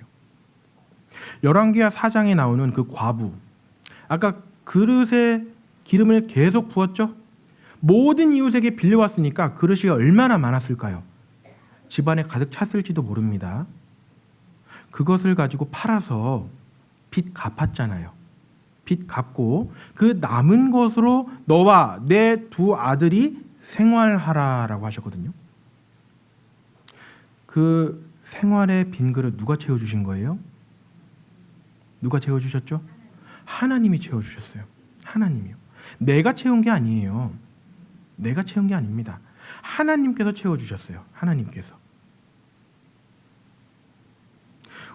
[SPEAKER 2] 열왕기하 4장에 나오는 그 과부, 아까 그릇에 기름을 계속 부었죠. 모든 이웃에게 빌려왔으니까 그릇이 얼마나 많았을까요? 집안에 가득 찼을지도 모릅니다. 그것을 가지고 팔아서 빚 갚았잖아요. 빚 갚고 그 남은 것으로 너와 내 두 아들이 생활하라라고 하셨거든요. 그 생활의 빈 그릇 누가 채워주신 거예요? 누가 채워주셨죠? 하나님이 채워주셨어요. 하나님이요. 내가 채운 게 아니에요. 내가 채운 게 아닙니다. 하나님께서 채워주셨어요. 하나님께서.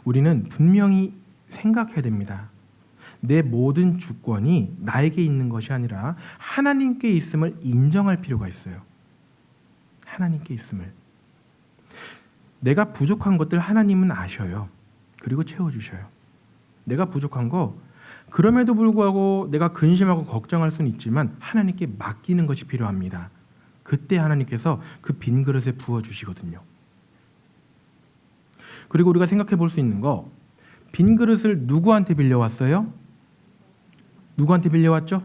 [SPEAKER 2] 우리는 분명히 생각해야 됩니다. 내 모든 주권이 나에게 있는 것이 아니라 하나님께 있음을 인정할 필요가 있어요. 하나님께 있음을. 내가 부족한 것들 하나님은 아셔요. 그리고 채워주셔요. 내가 부족한 거, 그럼에도 불구하고 내가 근심하고 걱정할 수는 있지만 하나님께 맡기는 것이 필요합니다. 그때 하나님께서 그 빈 그릇에 부어주시거든요. 그리고 우리가 생각해 볼 수 있는 거, 빈 그릇을 누구한테 빌려왔어요? 누구한테 빌려왔죠?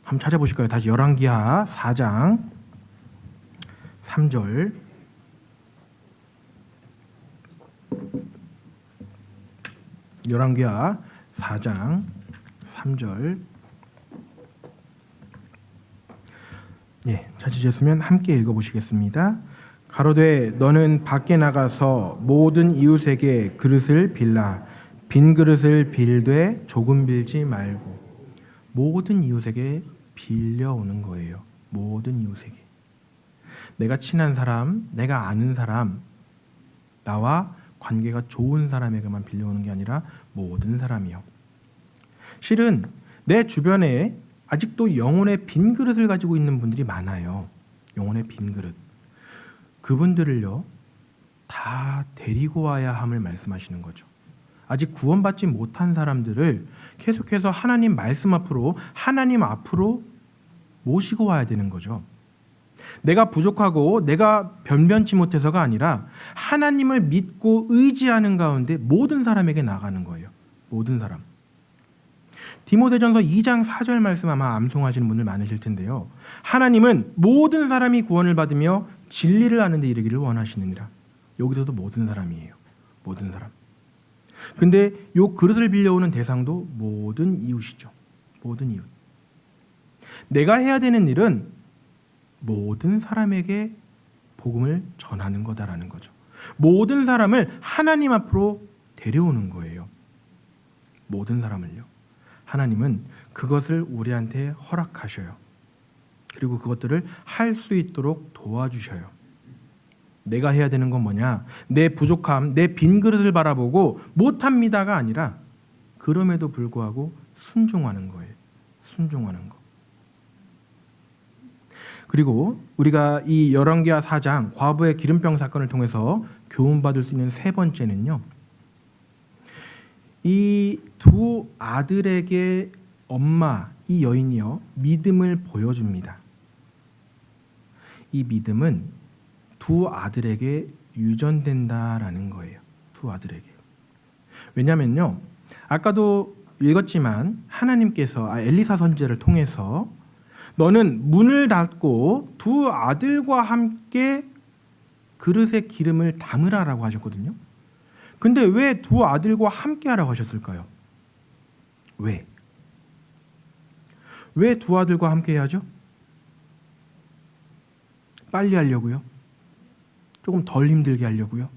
[SPEAKER 2] 한번 찾아보실까요? 다시 열왕기하 4장 3절. 열왕기하 4장 3절. 예, 찾으셨으면 함께 읽어보시겠습니다. 가로되 너는 밖에 나가서 모든 이웃에게 그릇을 빌라. 빈 그릇을 빌되 조금 빌지 말고. 모든 이웃에게 빌려오는 거예요. 모든 이웃에게. 내가 친한 사람, 내가 아는 사람, 나와 관계가 좋은 사람에게만 빌려오는 게 아니라 모든 사람이요. 실은 내 주변에 아직도 영혼의 빈 그릇을 가지고 있는 분들이 많아요. 영혼의 빈 그릇. 그분들을요, 다 데리고 와야 함을 말씀하시는 거죠. 아직 구원받지 못한 사람들을 계속해서 하나님 말씀 앞으로, 하나님 앞으로 모시고 와야 되는 거죠. 내가 부족하고 내가 변변치 못해서가 아니라 하나님을 믿고 의지하는 가운데 모든 사람에게 나가는 거예요. 모든 사람. 디모데전서 2장 4절 말씀 아마 암송하시는 분들 많으실 텐데요. 하나님은 모든 사람이 구원을 받으며 진리를 아는 데 이르기를 원하시느니라. 여기서도 모든 사람이에요. 모든 사람. 근데 요 그릇을 빌려오는 대상도 모든 이웃이죠. 모든 이웃. 내가 해야 되는 일은 모든 사람에게 복음을 전하는 거다라는 거죠. 모든 사람을 하나님 앞으로 데려오는 거예요. 모든 사람을요. 하나님은 그것을 우리한테 허락하셔요. 그리고 그것들을 할 수 있도록 도와주셔요. 내가 해야 되는 건 뭐냐? 내 부족함, 내 빈 그릇을 바라보고 못합니다가 아니라 그럼에도 불구하고 순종하는 거예요. 순종하는 거. 그리고 우리가 이 열왕기하 4장 과부의 기름병 사건을 통해서 교훈받을 수 있는 세 번째는요. 이 두 아들에게 엄마, 이 여인이요, 믿음을 보여줍니다. 이 믿음은 두 아들에게 유전된다라는 거예요. 두 아들에게. 왜냐면요, 아까도 읽었지만 하나님께서 엘리사 선지자를 통해서 너는 문을 닫고 두 아들과 함께 그릇에 기름을 담으라라고 하셨거든요. 근데 왜 두 아들과 함께 하라고 하셨을까요? 왜? 왜 두 아들과 함께 해야죠? 빨리 하려고요? 조금 덜 힘들게 하려고요?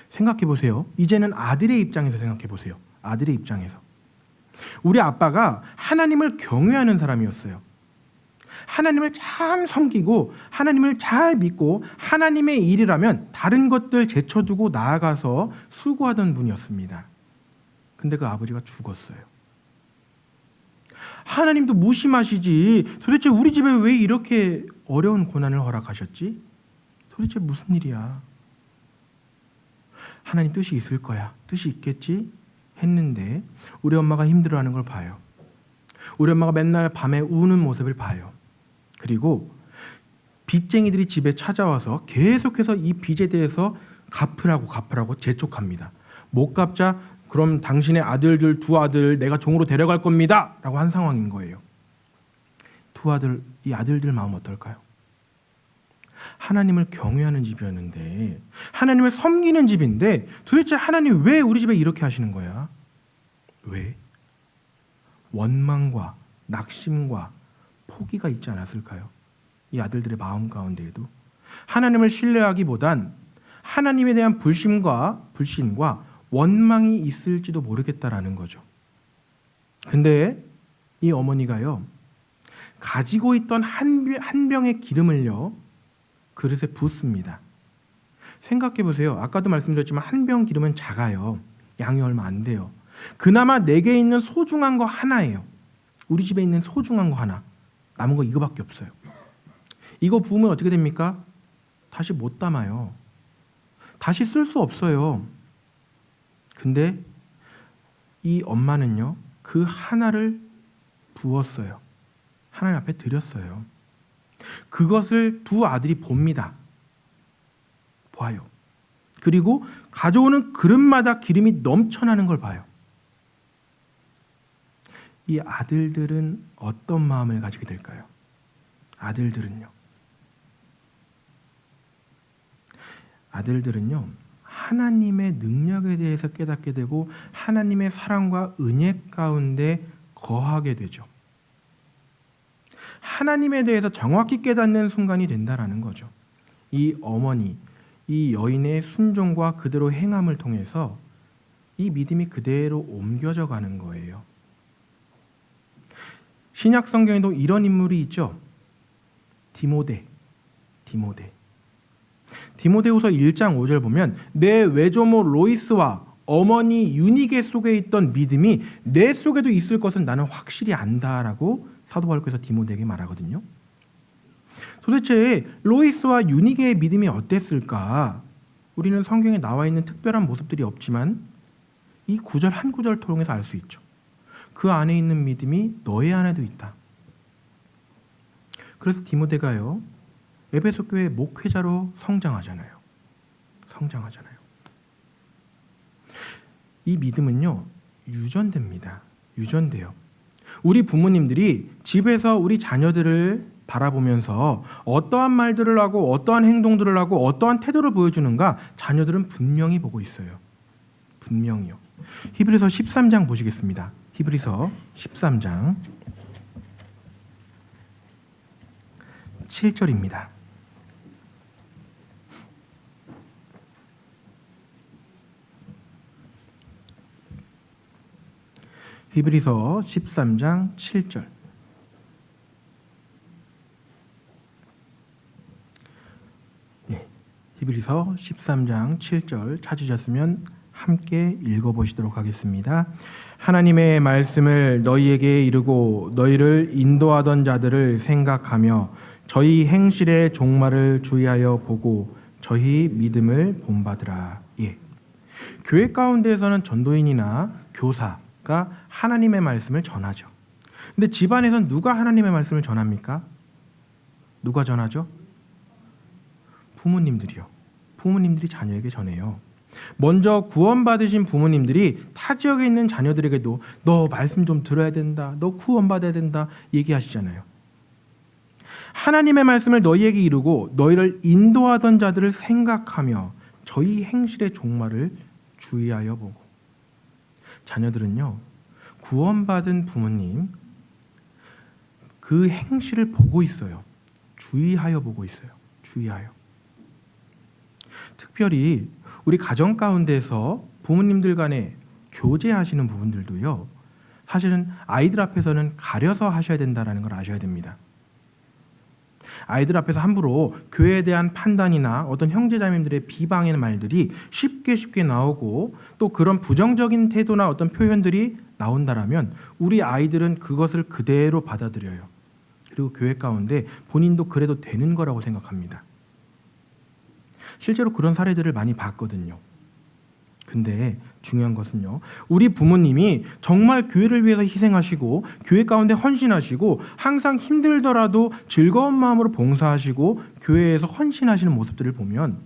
[SPEAKER 2] 생각해 보세요. 이제는 아들의 입장에서 생각해 보세요. 아들의 입장에서. 우리 아빠가 하나님을 경외하는 사람이었어요. 하나님을 참 섬기고 하나님을 잘 믿고 하나님의 일이라면 다른 것들 제쳐두고 나아가서 수고하던 분이었습니다. 근데 그 아버지가 죽었어요. 하나님도 무심하시지. 도대체 우리 집에 왜 이렇게 어려운 고난을 허락하셨지? 도대체 무슨 일이야? 하나님 뜻이 있을 거야. 뜻이 있겠지? 했는데 우리 엄마가 힘들어하는 걸 봐요. 우리 엄마가 맨날 밤에 우는 모습을 봐요. 그리고 빚쟁이들이 집에 찾아와서 계속해서 이 빚에 대해서 갚으라고 재촉합니다. 못 갚자 그럼 당신의 아들들 두 아들 내가 종으로 데려갈 겁니다 라고 한 상황인 거예요. 두 아들, 이 아들들 마음 어떨까요? 하나님을 경외하는 집이었는데 하나님을 섬기는 집인데 도대체 하나님 왜 우리 집에 이렇게 하시는 거야? 왜? 원망과 낙심과 포기가 있지 않았을까요? 이 아들들의 마음 가운데에도 하나님을 신뢰하기보단 하나님에 대한 불신과 원망이 있을지도 모르겠다라는 거죠. 근데 이 어머니가요, 가지고 있던 한 병의 기름을요 그릇에 붓습니다. 생각해 보세요. 아까도 말씀드렸지만 한 병 기름은 작아요. 양이 얼마 안 돼요. 그나마 내게 있는 소중한 거 하나예요. 우리 집에 있는 소중한 거 하나. 남은 거 이거밖에 없어요. 이거 부으면 어떻게 됩니까? 다시 못 담아요. 다시 쓸 수 없어요. 근데 이 엄마는요, 그 하나를 부었어요. 하나님 앞에 드렸어요. 그것을 두 아들이 봅니다. 봐요. 그리고 가져오는 그릇마다 기름이 넘쳐나는 걸 봐요. 이 아들들은 어떤 마음을 가지게 될까요? 아들들은요, 하나님의 능력에 대해서 깨닫게 되고 하나님의 사랑과 은혜 가운데 거하게 되죠. 하나님에 대해서 정확히 깨닫는 순간이 된다라는 거죠. 이 어머니, 이 여인의 순종과 그대로 행함을 통해서 이 믿음이 그대로 옮겨져 가는 거예요. 신약 성경에도 이런 인물이 있죠. 디모데후서 1장 5절 보면 내 외조모 로이스와 어머니 유니게 속에 있던 믿음이 내 속에도 있을 것은 나는 확실히 안다라고 사도 바울께서 디모데에게 말하거든요. 도대체 로이스와 유니게의 믿음이 어땠을까? 우리는 성경에 나와 있는 특별한 모습들이 없지만 이 구절 한 구절 통해서 알 수 있죠. 그 안에 있는 믿음이 너의 안에도 있다. 그래서 디모데가요, 에베소 교회 목회자로 성장하잖아요. 이 믿음은요, 유전돼요. 우리 부모님들이 집에서 우리 자녀들을 바라보면서 어떠한 말들을 하고 어떠한 행동들을 하고 어떠한 태도를 보여주는가 자녀들은 분명히 보고 있어요. 분명히요. 히브리서 13장 보시겠습니다. 히브리서 13장 7절입니다. 히브리서 13장 7절. 히브리서 13장 7절 찾으셨으면 함께 읽어보시도록 하겠습니다. 하나님의 말씀을 너희에게 이르고 너희를 인도하던 자들을 생각하며 저희 행실의 종말을 주의하여 보고 저희 믿음을 본받으라. 교회 가운데에서는 전도인이나 교사가 하나님의 말씀을 전하죠. 근데 집안에서는 누가 하나님의 말씀을 전합니까? 누가 전하죠? 부모님들이요. 부모님들이 자녀에게 전해요. 먼저 구원받으신 부모님들이 타 지역에 있는 자녀들에게도 너 말씀 좀 들어야 된다. 너 구원받아야 된다. 얘기하시잖아요. 하나님의 말씀을 너희에게 이루고 너희를 인도하던 자들을 생각하며 저희 행실의 종말을 주의하여 보고. 자녀들은요, 구원받은 부모님 그 행실을 보고 있어요. 주의하여 보고 있어요. 주의하여. 특별히 우리 가정 가운데서 부모님들 간에 교제하시는 부분들도요. 사실은 아이들 앞에서는 가려서 하셔야 된다는 걸 아셔야 됩니다. 아이들 앞에서 함부로 교회에 대한 판단이나 어떤 형제자매들의 비방의 말들이 쉽게 나오고 또 그런 부정적인 태도나 어떤 표현들이 나온다라면 우리 아이들은 그것을 그대로 받아들여요. 그리고 교회 가운데 본인도 그래도 되는 거라고 생각합니다. 실제로 그런 사례들을 많이 봤거든요. 근데 중요한 것은요, 우리 부모님이 정말 교회를 위해서 희생하시고 교회 가운데 헌신하시고 항상 힘들더라도 즐거운 마음으로 봉사하시고 교회에서 헌신하시는 모습들을 보면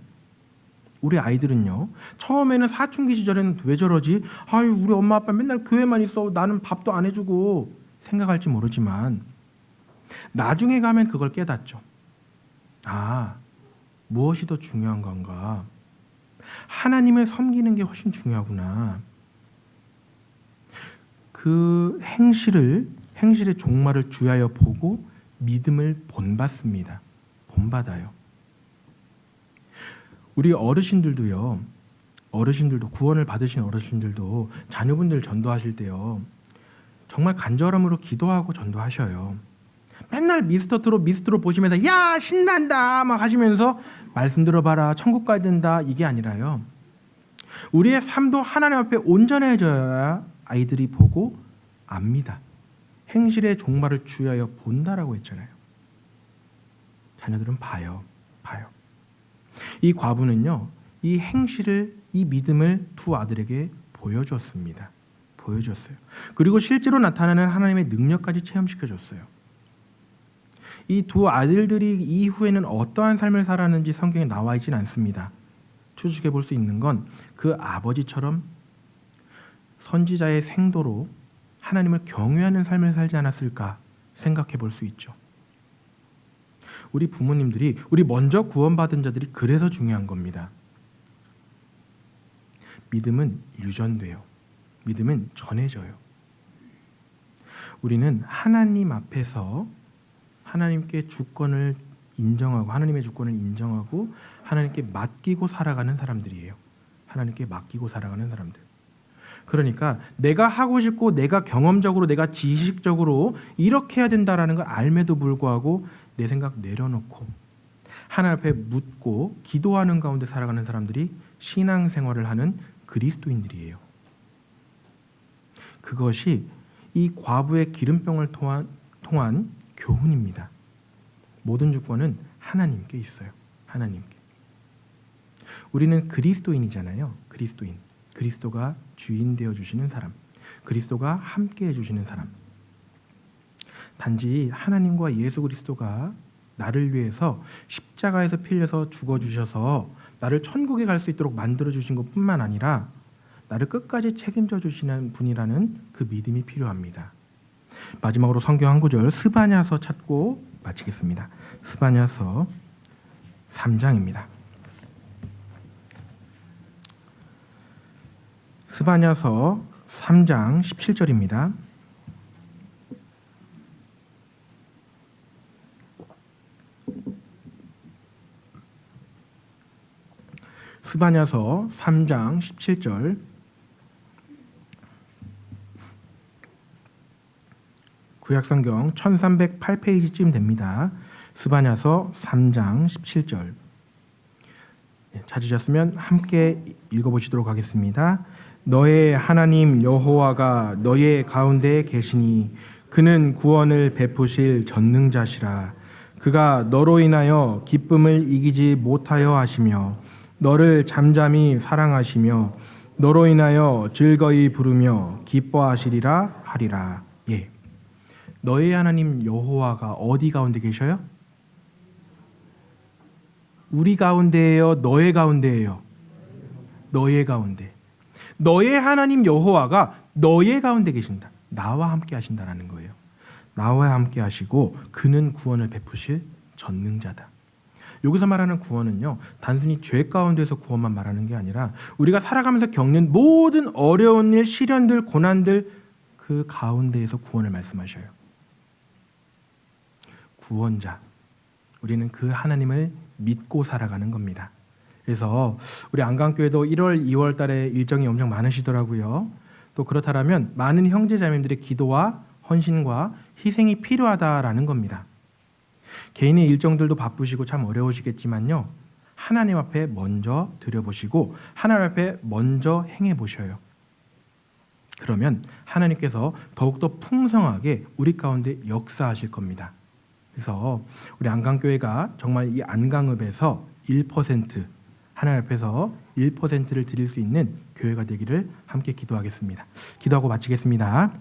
[SPEAKER 2] 우리 아이들은요, 처음에는 사춘기 시절에는 왜 저러지? 아유, 우리 엄마 아빠 맨날 교회만 있어, 나는 밥도 안 해주고 생각할지 모르지만 나중에 가면 그걸 깨닫죠. 아, 무엇이 더 중요한 건가? 하나님을 섬기는 게 훨씬 중요하구나. 그 행실의 종말을 주의하여 보고 믿음을 본받습니다. 본받아요. 우리 어르신들도 구원을 받으신 어르신들도 자녀분들 전도하실 때요, 정말 간절함으로 기도하고 전도하셔요. 맨날 미스터트롯 보시면서 야 신난다 막 하시면서 말씀 들어봐라 천국 가야 된다 이게 아니라요, 우리의 삶도 하나님 앞에 온전해져야 아이들이 보고 압니다. 행실의 종말을 주의하여 본다라고 했잖아요. 자녀들은 봐요. 이 과부는요, 이 행실을, 이 믿음을 두 아들에게 보여줬어요. 그리고 실제로 나타나는 하나님의 능력까지 체험시켜줬어요. 이 두 아들들이 이후에는 어떠한 삶을 살았는지 성경에 나와 있지는 않습니다. 추측해 볼 수 있는 건 그 아버지처럼 선지자의 생도로 하나님을 경외하는 삶을 살지 않았을까 생각해 볼 수 있죠. 우리 부모님들이, 우리 먼저 구원받은 자들이 그래서 중요한 겁니다. 믿음은 유전돼요. 믿음은 전해져요. 우리는 하나님 앞에서 하나님께 주권을 인정하고, 하나님의 주권을 인정하고 하나님께 맡기고 살아가는 사람들이에요. 하나님께 맡기고 살아가는 사람들. 그러니까 내가 하고 싶고 내가 경험적으로 내가 지식적으로 이렇게 해야 된다라는 걸 알매도 불구하고 내 생각 내려놓고 하나님 앞에 묻고 기도하는 가운데 살아가는 사람들이 신앙생활을 하는 그리스도인들이에요. 그것이 이 과부의 기름병을 통한 교훈입니다. 모든 주권은 하나님께 있어요. 하나님께. 우리는 그리스도인이잖아요. 그리스도가 주인 되어 주시는 사람, 그리스도가 함께 해주시는 사람. 단지 하나님과 예수 그리스도가 나를 위해서 십자가에서 필려서 죽어주셔서 나를 천국에 갈 수 있도록 만들어주신 것뿐만 아니라 나를 끝까지 책임져 주시는 분이라는 그 믿음이 필요합니다. 마지막으로 성경 한 구절 스바냐서 찾고 마치겠습니다. 스바냐서 3장입니다. 스바냐서 3장 17절입니다. 스바냐서 3장 17절. 구약성경 1308페이지쯤 됩니다. 스바냐서 3장 17절. 찾으셨으면 함께 읽어보시도록 하겠습니다. 너의 하나님 여호와가 너의 가운데 계시니 그는 구원을 베푸실 전능자시라. 그가 너로 인하여 기쁨을 이기지 못하여 하시며 너를 잠잠히 사랑하시며 너로 인하여 즐거이 부르며 기뻐하시리라 하리라. 예. 너의 하나님 여호와가 어디 가운데 계셔요? 우리 가운데예요? 너의 가운데예요? 너의 가운데. 너의 하나님 여호와가 너의 가운데 계신다. 나와 함께 하신다라는 거예요. 나와 함께 하시고 그는 구원을 베푸실 전능자다. 여기서 말하는 구원은요, 단순히 죄 가운데서 구원만 말하는 게 아니라 우리가 살아가면서 겪는 모든 어려운 일, 시련들, 고난들 그 가운데에서 구원을 말씀하셔요. 구원자. 우리는 그 하나님을 믿고 살아가는 겁니다. 그래서 우리 안강교회도 1월, 2월 달에 일정이 엄청 많으시더라고요. 또 그렇다면 많은 형제자매들의 기도와 헌신과 희생이 필요하다라는 겁니다. 개인의 일정들도 바쁘시고 참 어려우시겠지만요. 하나님 앞에 먼저 드려보시고 하나님 앞에 먼저 행해보셔요. 그러면 하나님께서 더욱더 풍성하게 우리 가운데 역사하실 겁니다. 그래서 우리 안강교회가 정말 이 안강읍에서 1% 하나님 앞에서 1%를 드릴 수 있는 교회가 되기를 함께 기도하겠습니다. 기도하고 마치겠습니다.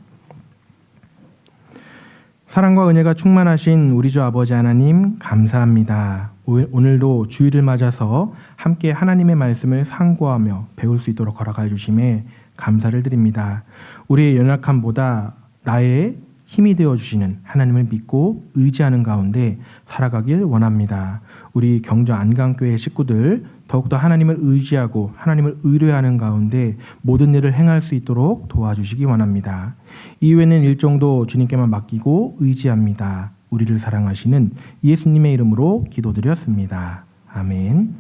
[SPEAKER 2] 사랑과 은혜가 충만하신 우리 주 아버지 하나님 감사합니다. 오늘도 주일을 맞아서 함께 하나님의 말씀을 상고하며 배울 수 있도록 허락하여 주심에 감사를 드립니다. 우리의 연약함보다 나의 힘이 되어주시는 하나님을 믿고 의지하는 가운데 살아가길 원합니다. 우리 경주 안강교회 식구들 더욱더 하나님을 의지하고 하나님을 의뢰하는 가운데 모든 일을 행할 수 있도록 도와주시기 원합니다. 이후에는 일정도 주님께만 맡기고 의지합니다. 우리를 사랑하시는 예수님의 이름으로 기도드렸습니다. 아멘.